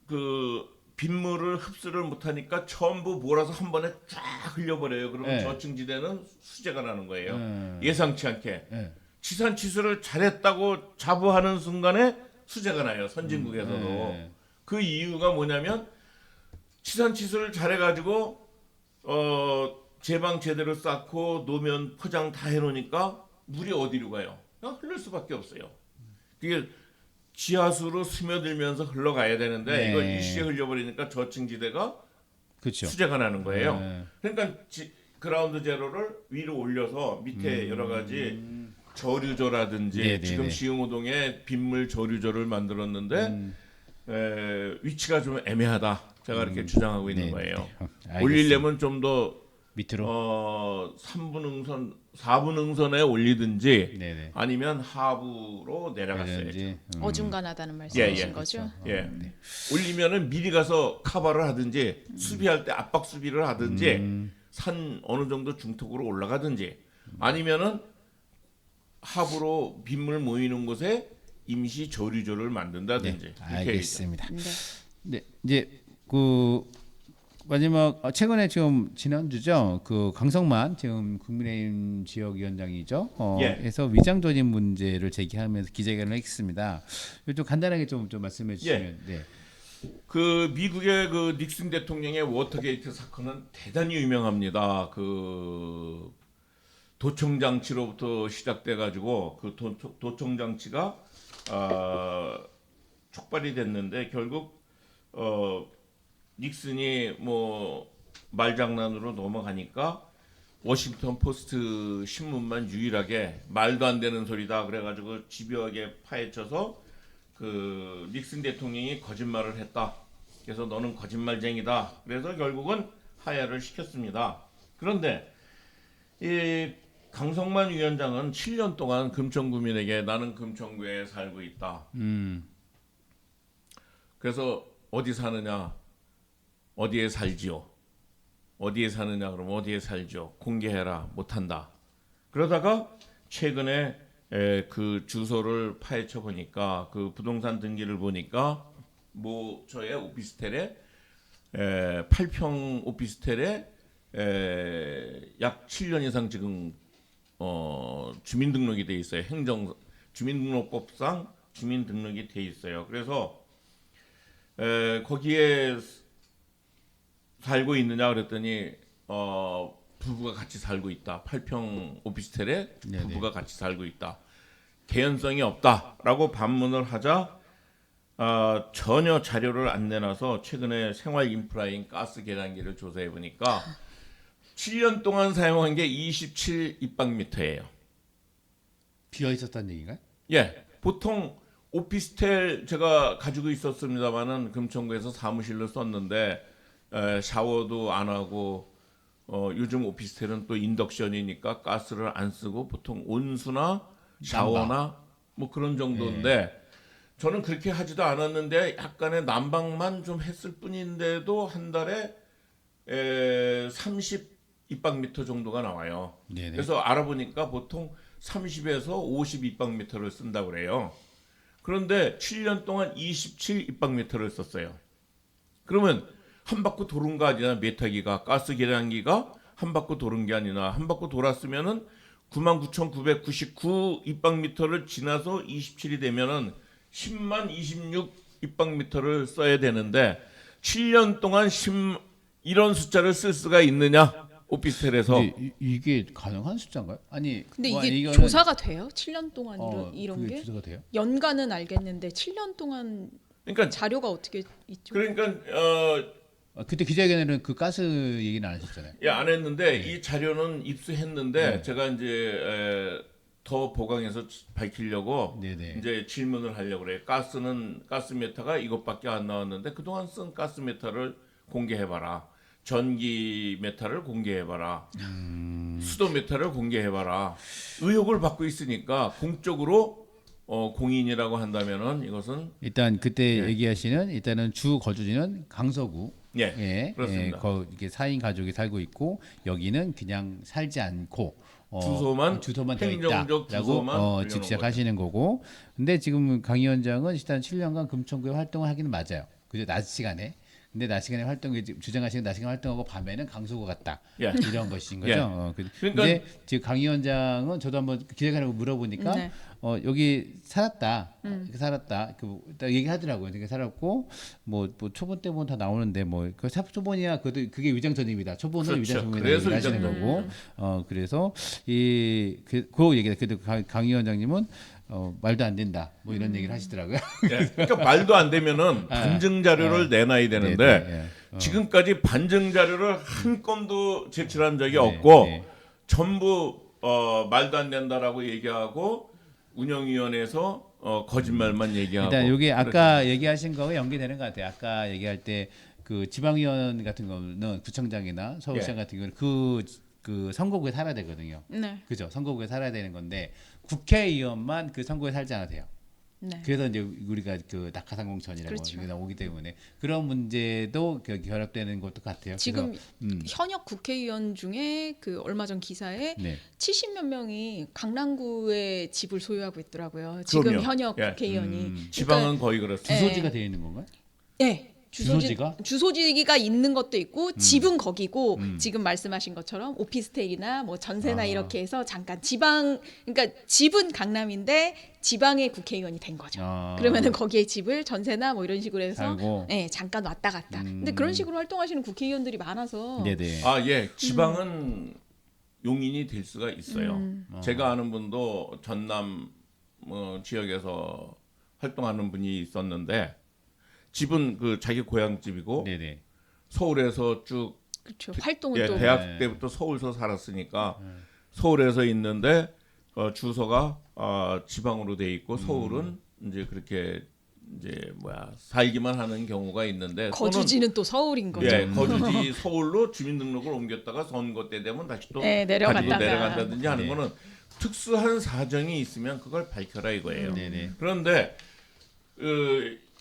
그 빗물을 흡수를 못하니까 전부 몰아서 한 번에 쫙 흘려버려요. 그러면 네. 저층지대는 수재가 나는 거예요. 네. 예상치 않게. 네. 치산치수를 잘했다고 자부하는 순간에 수재가 나요. 선진국에서도. 네. 그 이유가 뭐냐면 치산치수를 잘해가지고 제방 제대로 쌓고 노면 포장 다 해놓으니까 물이 어디로 가요? 그냥 흘릴 수밖에 없어요. 그게 지하수로 스며들면서 흘러가야 되는데 네. 이걸 일시에 흘려버리니까 저층지대가 그렇죠. 수재가 나는 거예요. 네. 그러니까 그라운드 제로를 위로 올려서 밑에 여러 가지 저류조라든지 네네네. 지금 시흥호동에 빗물 저류조를 만들었는데 위치가 좀 애매하다. 제가 이렇게 주장하고 있는 네, 거예요. 네. 알겠습니다. 올리려면 좀 더 밑으로. 3분 응선, 4분 응선에 올리든지 네네. 아니면 하부로 내려갔어야죠. 그런지, 어중간하다는 말씀이신 예. 거죠? 예. 올리면은 미리 가서 커버를 하든지 수비할 때 압박 수비를 하든지 산 어느 정도 중턱으로 올라가든지 아니면은 하부로 빗물 모이는 곳에 임시 조류조를 만든다든지 네, 이렇게 알겠습니다. 네. 네, 이제 그 마지막 최근에 지금 지난주죠. 그 강성만 지금 국민의힘 지역위원장이죠. 예. 해서 위장 조짐 문제를 제기하면서 기자회견을 했습니다. 이거 좀 간단하게 좀 말씀해 주시면. 네. 그 미국의 그 닉슨 대통령의 워터게이트 사건은 대단히 유명합니다. 그 도청 장치로부터 시작돼 가지고 그 도청 장치가 촉발이 됐는데 결국 닉슨이 뭐 말장난으로 넘어가니까 워싱턴 포스트 신문만 유일하게 말도 안 되는 소리다 그래가지고 집요하게 파헤쳐서 그 닉슨 대통령이 거짓말을 했다. 그래서 너는 거짓말쟁이다. 그래서 결국은 하야를 시켰습니다. 그런데 이 강성만 위원장은 7년 동안 금천구민에게 나는 금천구에 살고 있다. 그래서 어디 사느냐? 어디에 살지요? 어디에 사느냐? 그러면 어디에 살지요? 공개해라. 못한다. 그러다가 최근에 그 주소를 파헤쳐 보니까 그 부동산 등기를 보니까 뭐 저의 오피스텔에 8평 오피스텔에 약 7년 이상 지금 주민등록이 돼 있어요. 주민등록법상 주민등록이 돼 있어요. 그래서 거기에 살고 있느냐 그랬더니 부부가 같이 살고 있다. 8평 오피스텔에 네네. 부부가 같이 살고 있다. 개연성이 없다라고 반문을 하자 전혀 자료를 안 내놔서 최근에 생활인프라인 가스 계량기를 조사해 보니까 7년 동안 사용한 게 27 입방미터예요. 비어 있었다는 얘기인가요? 예, 보통 오피스텔 제가 가지고 있었습니다만은 금천구에서 사무실로 썼는데 샤워도 안 하고 요즘 오피스텔은 또 인덕션이니까 가스를 안 쓰고 보통 온수나 샤워나 뭐 그런 정도인데 저는 그렇게 하지도 않았는데 약간의 난방만 좀 했을 뿐인데도 한 달에 30 입방미터 정도가 나와요. 네네. 그래서 알아보니까 보통 30에서 50 입방미터를 쓴다고 그래요. 그런데 7년 동안 27 입방미터를 썼어요. 그러면 한 바퀴 도는 거 아니라 메타기가 가스 계량기가 한 바퀴 도는 게 아니라 한 바퀴 돌았으면은 99,999 입방미터를 지나서 27이 되면은 10만 26 입방미터를 써야 되는데 7년 동안 이런 숫자를 쓸 수가 있느냐? 오피스텔에서. 근데 이게 가능한 숫자인가요? 아니 근데 뭐 이게 이거는- 조사가 돼요? 7년 동안 이런 그게 게? 조사가 돼요? 연간은 알겠는데 7년 동안 그러니까 자료가 어떻게 있죠? 그러니까 그때 기자회견에는 그 가스 얘기는 안 하셨잖아요. 예, 안 했는데 이 자료는 입수했는데 네. 제가 이제 더 보강해서 밝히려고 네네. 이제 질문을 하려고 그래요. 가스 메타가 이것밖에 안 나왔는데 그동안 쓴 가스 메타를 공개해봐라. 전기 메타를 공개해봐라. 수도 메타를 공개해봐라. 의혹을 받고 있으니까 공적으로 공인이라고 한다면은 이것은 일단 그때 예. 얘기하시는 일단은 주 거주지는 강서구. 예, 그렇습니다. 이렇게 4인 가족이 살고 있고 여기는 그냥 살지 않고 주소만 되어 행정적 있다라고 주소만 올려놓은 즉 시작하시는 거고. 근데 지금 강 위원장은 일단 7년간 금천구에 활동을 하기는 맞아요. 그죠? 낮 시간에. 근데 낮 시간에 주장하시는 낮 시간 활동하고 밤에는 강서구 같다. 예. 이런 것인 거죠. 예. 그러니까 근데 지금 강 위원장은 저도 한번 기자회견하고 물어보니까 네. 여기 살았다. 살았다. 딱 얘기하더라고요. 되게 살았고 뭐 초본 때보면 다 나오는데 그 초본이야. 그게 위장 전입니다. 초본은 그렇죠. 위장 전입니다. 그래서 하시는 위장 거고. 그래서 그 얘기다. 그래도 강 위원장님은 말도 안 된다. 뭐 이런 얘기를 하시더라고요. 예, 그러니까 말도 안 되면은 반증 자료를 내놔야 되는데 네, 네. 지금까지 반증 자료를 한 건도 제출한 적이 네, 없고 네. 전부 말도 안 된다라고 얘기하고 운영위원회에서 거짓말만 얘기하고. 일단 여기 아까 얘기하신 거와 연계되는 것 같아요. 아까 얘기할 때 그 지방위원 같은 거는 구청장이나 서울시장 같은 경우는 그 선거구에 살아야 되거든요. 네. 그죠? 선거구에 살아야 되는 건데 국회의원만 그 선거구에 살지 않아도 돼요. 네. 그래서 이제 우리가 그 낙하산공천이라고 그렇죠. 나오기 때문에 그런 문제도 결합되는 것도 같아요. 지금 그래서, 현역 국회의원 중에 그 얼마 전 기사에 네. 70몇 명이 강남구에 집을 소유하고 있더라고요. 지금 그럼요. 현역 예. 국회의원이. 지방은 거의 그렇습니다. 주소지가 되어 있는 건가요? 네. 주소지가? 주소지가 있는 것도 있고 집은 거기고 지금 말씀하신 것처럼 오피스텔이나 뭐 전세나 이렇게 해서 잠깐 그러니까 집은 강남인데 지방의 국회의원이 된 거죠. 그러면은 거기에 집을 전세나 뭐 이런 식으로 해서 살고. 네, 잠깐 왔다 갔다. 근데 그런 식으로 활동하시는 국회의원들이 많아서 네네. 지방은 용인이 될 수가 있어요. 제가 아는 분도 전남 지역에서 활동하는 분이 있었는데 집은 그 자기 고향집이고 네네. 서울에서 쭉 그렇죠. 활동을 또 대학 네. 때부터 서울서 살았으니까 서울에서 있는데 주소가 지방으로 돼 있고 서울은 이제 그렇게 이제 살기만 하는 경우가 있는데 거주지는 또 서울인 거죠. 예, 거주지 서울로 주민등록을 옮겼다가 선거 때 되면 다시 또 네, 가지고 내려갔다가. 내려간다든지 하는 네. 거는 특수한 사정이 있으면 그걸 밝혀라 이거예요. 네네. 그런데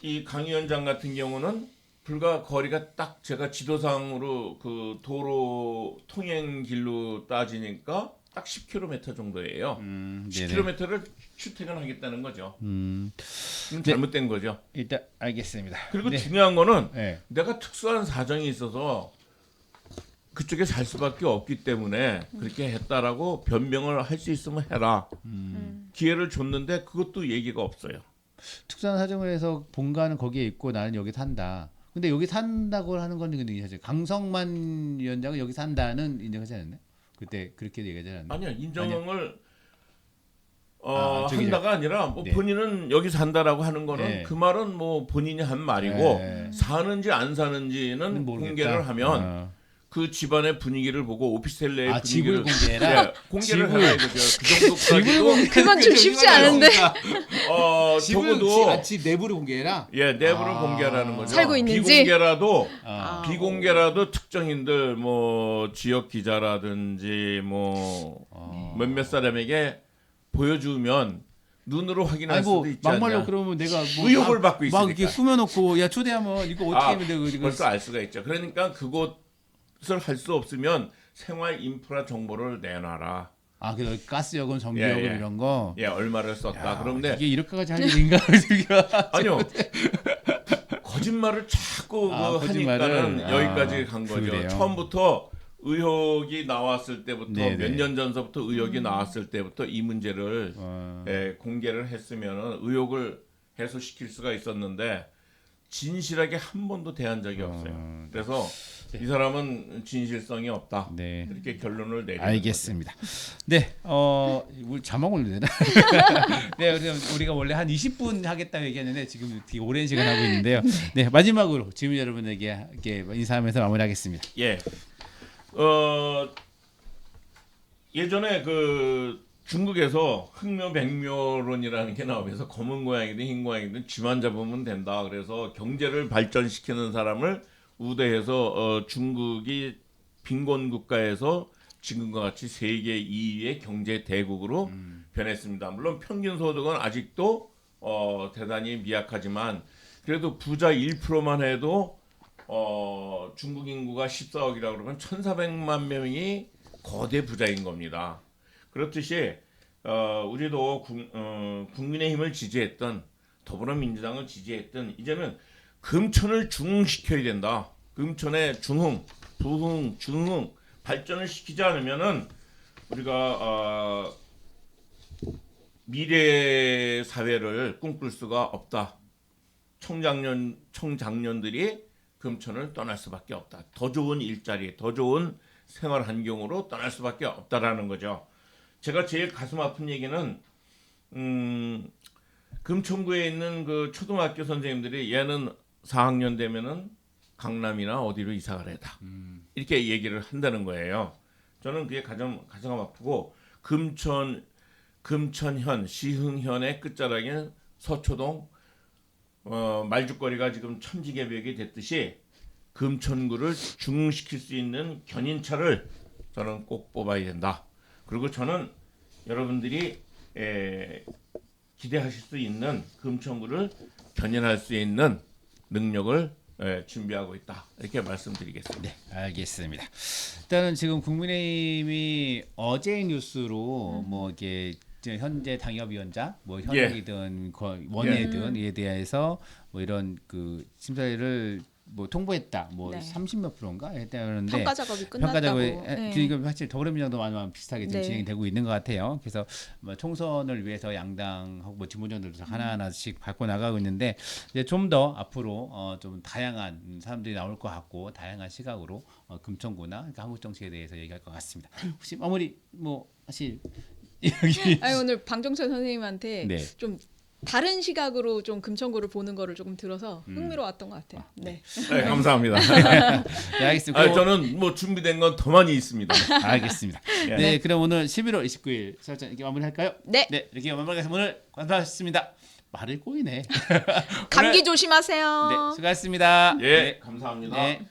이 강 위원장 같은 경우는 불과 거리가 딱 제가 지도상으로 그 도로 통행 길로 따지니까 딱 10km 정도예요. 네네. 10km를 출퇴근하겠다는 거죠. 네. 잘못된 거죠. 일단 알겠습니다. 그리고 네. 중요한 거는 네. 내가 특수한 사정이 있어서 그쪽에 살 수밖에 없기 때문에 그렇게 했다라고 변명을 할 수 있으면 해라. 기회를 줬는데 그것도 얘기가 없어요. 특수한 사정을 해서 본가는 거기에 있고 나는 여기 산다. 근데 여기 산다고 하는 건 근데 사실 강성만 위원장은 여기 산다는 인정하지 않았나요? 그때 그렇게 얘기하지 않았나요? 아니야 인정을 저기 한다가 아니라 뭐 네. 본인은 여기 산다라고 하는 거는 네. 그 말은 뭐 본인이 한 말이고 네. 사는지 안 사는지는 모르겠다. 공개를 하면 그 집안의 분위기를 보고 오피스텔 내의 집을 분위기를 공개해라. 예, 공개를 집을- 해라 이거죠. 그 정도까지도 그건 좀 쉽지 않은데. 적어도 집 내부를 공개해라. 예 내부를 공개하라는 거죠. 살고 있는지? 비공개라도 특정인들 뭐 지역 기자라든지 뭐 몇몇 사람에게 보여주면 눈으로 확인할 아니 뭐 수도 있지 막말로 않냐. 그러면 내가 뭐 의혹을 막, 받고 막 이렇게 있으니까. 꾸며놓고 야 초대하면 이거 어떻게 하면 되고 이거 벌써 알 수가 있죠. 그러니까 그것을 할 수 없으면 생활 인프라 정보를 내놔라. 아, 그 가스요금, 전기요금 예. 이런 거. 예, 얼마를 썼다. 야, 그런데 이게 이렇게까지 할 일인가? 우리가. 아니요. 거짓말을 자꾸 아, 하니까는 거짓말을. 여기까지 간 거죠. 그래요. 처음부터 의혹이 나왔을 때부터 네네. 몇 년 전서부터 의혹이 나왔을 때부터 이 문제를 공개를 했으면은 의혹을 해소시킬 수가 있었는데 진실하게 한 번도 대한 적이 없어요. 그래서 이 사람은 진실성이 없다. 네. 이렇게 결론을 내리는 알겠습니다. 네, 우리 자막 올려야 되나? 네, 그래서 우리가 원래 한 20분 하겠다고 얘기했는데 지금 되게 오랜 시간 하고 있는데요. 네, 마지막으로 질문 여러분에게 이렇게 인사하면서 마무리하겠습니다. 거죠. 예. 예전에 그 중국에서 흑묘백묘론이라는 게 나오면서 검은 고양이든 흰 고양이든 쥐만 잡으면 된다. 그래서 경제를 발전시키는 사람을 우대해서 중국이 빈곤 국가에서 지금과 같이 세계 2위의 경제 대국으로 변했습니다. 물론 평균 소득은 아직도 대단히 미약하지만 그래도 부자 1%만 해도 중국 인구가 14억이라 그러면 1,400만 명이 거대 부자인 겁니다. 그렇듯이 우리도 국민의힘을 지지했던 더불어민주당을 지지했던 이제는 금천을 중흥시켜야 된다. 금천의 중흥, 부흥, 중흥 발전을 시키지 않으면은 우리가 미래 사회를 꿈꿀 수가 없다. 청장년들이 금천을 떠날 수밖에 없다. 더 좋은 일자리, 더 좋은 생활 환경으로 떠날 수밖에 없다라는 거죠. 제가 제일 가슴 아픈 얘기는 금천구에 있는 그 초등학교 선생님들이 얘는 4학년 되면은 강남이나 어디로 이사 가래다. 이렇게 얘기를 한다는 거예요. 저는 그게 가장 아프고 금천현 시흥현의 끝자락인 서초동 말죽거리가 지금 천지개벽이 됐듯이 금천구를 중흥시킬 수 있는 견인차를 저는 꼭 뽑아야 된다. 그리고 저는 여러분들이 기대하실 수 있는 금천구를 견인할 수 있는 능력을 준비하고 있다. 이렇게 말씀드리겠습니다. 네, 알겠습니다. 일단은 지금 국민의힘이 어제 뉴스로 뭐 이게 현재 당협위원장, 뭐 현역이든 원내든 이에 대해서 뭐 이런 그 심사를 뭐 통보했다. 뭐 네. 30몇 %인가 했다는데 평가 작업이 끝났다고. 평가 작업이 네. 지금 사실 더불어민주당도 많이 비슷하게 지금 네. 진행이 되고 있는 것 같아요. 그래서 뭐 총선을 위해서 양당하고 뭐 지문정들도 하나하나씩 밟고 나가고 있는데 이제 좀 더 앞으로 좀 다양한 사람들이 나올 것 같고 다양한 시각으로 금천구나 그러니까 한국 정치에 대해서 얘기할 것 같습니다. 혹시 마무리 뭐 사실 여기 아니, 오늘 방정철 선생님한테 네. 좀 다른 시각으로 좀 금천구를 보는 거를 조금 들어서 흥미로웠던 것 같아요. 네. 네, 감사합니다. 네, 알겠습니다. 저는 뭐 준비된 건 더 많이 있습니다. 알겠습니다. 네, 그럼 오늘 11월 29일 설정 이렇게 마무리할까요? 네. 네, 이렇게 마무리해서 오늘 감사하셨습니다. 말을 꼬이네. 감기 오늘- 조심하세요. 네, 수고하셨습니다. 예, 감사합니다. 네.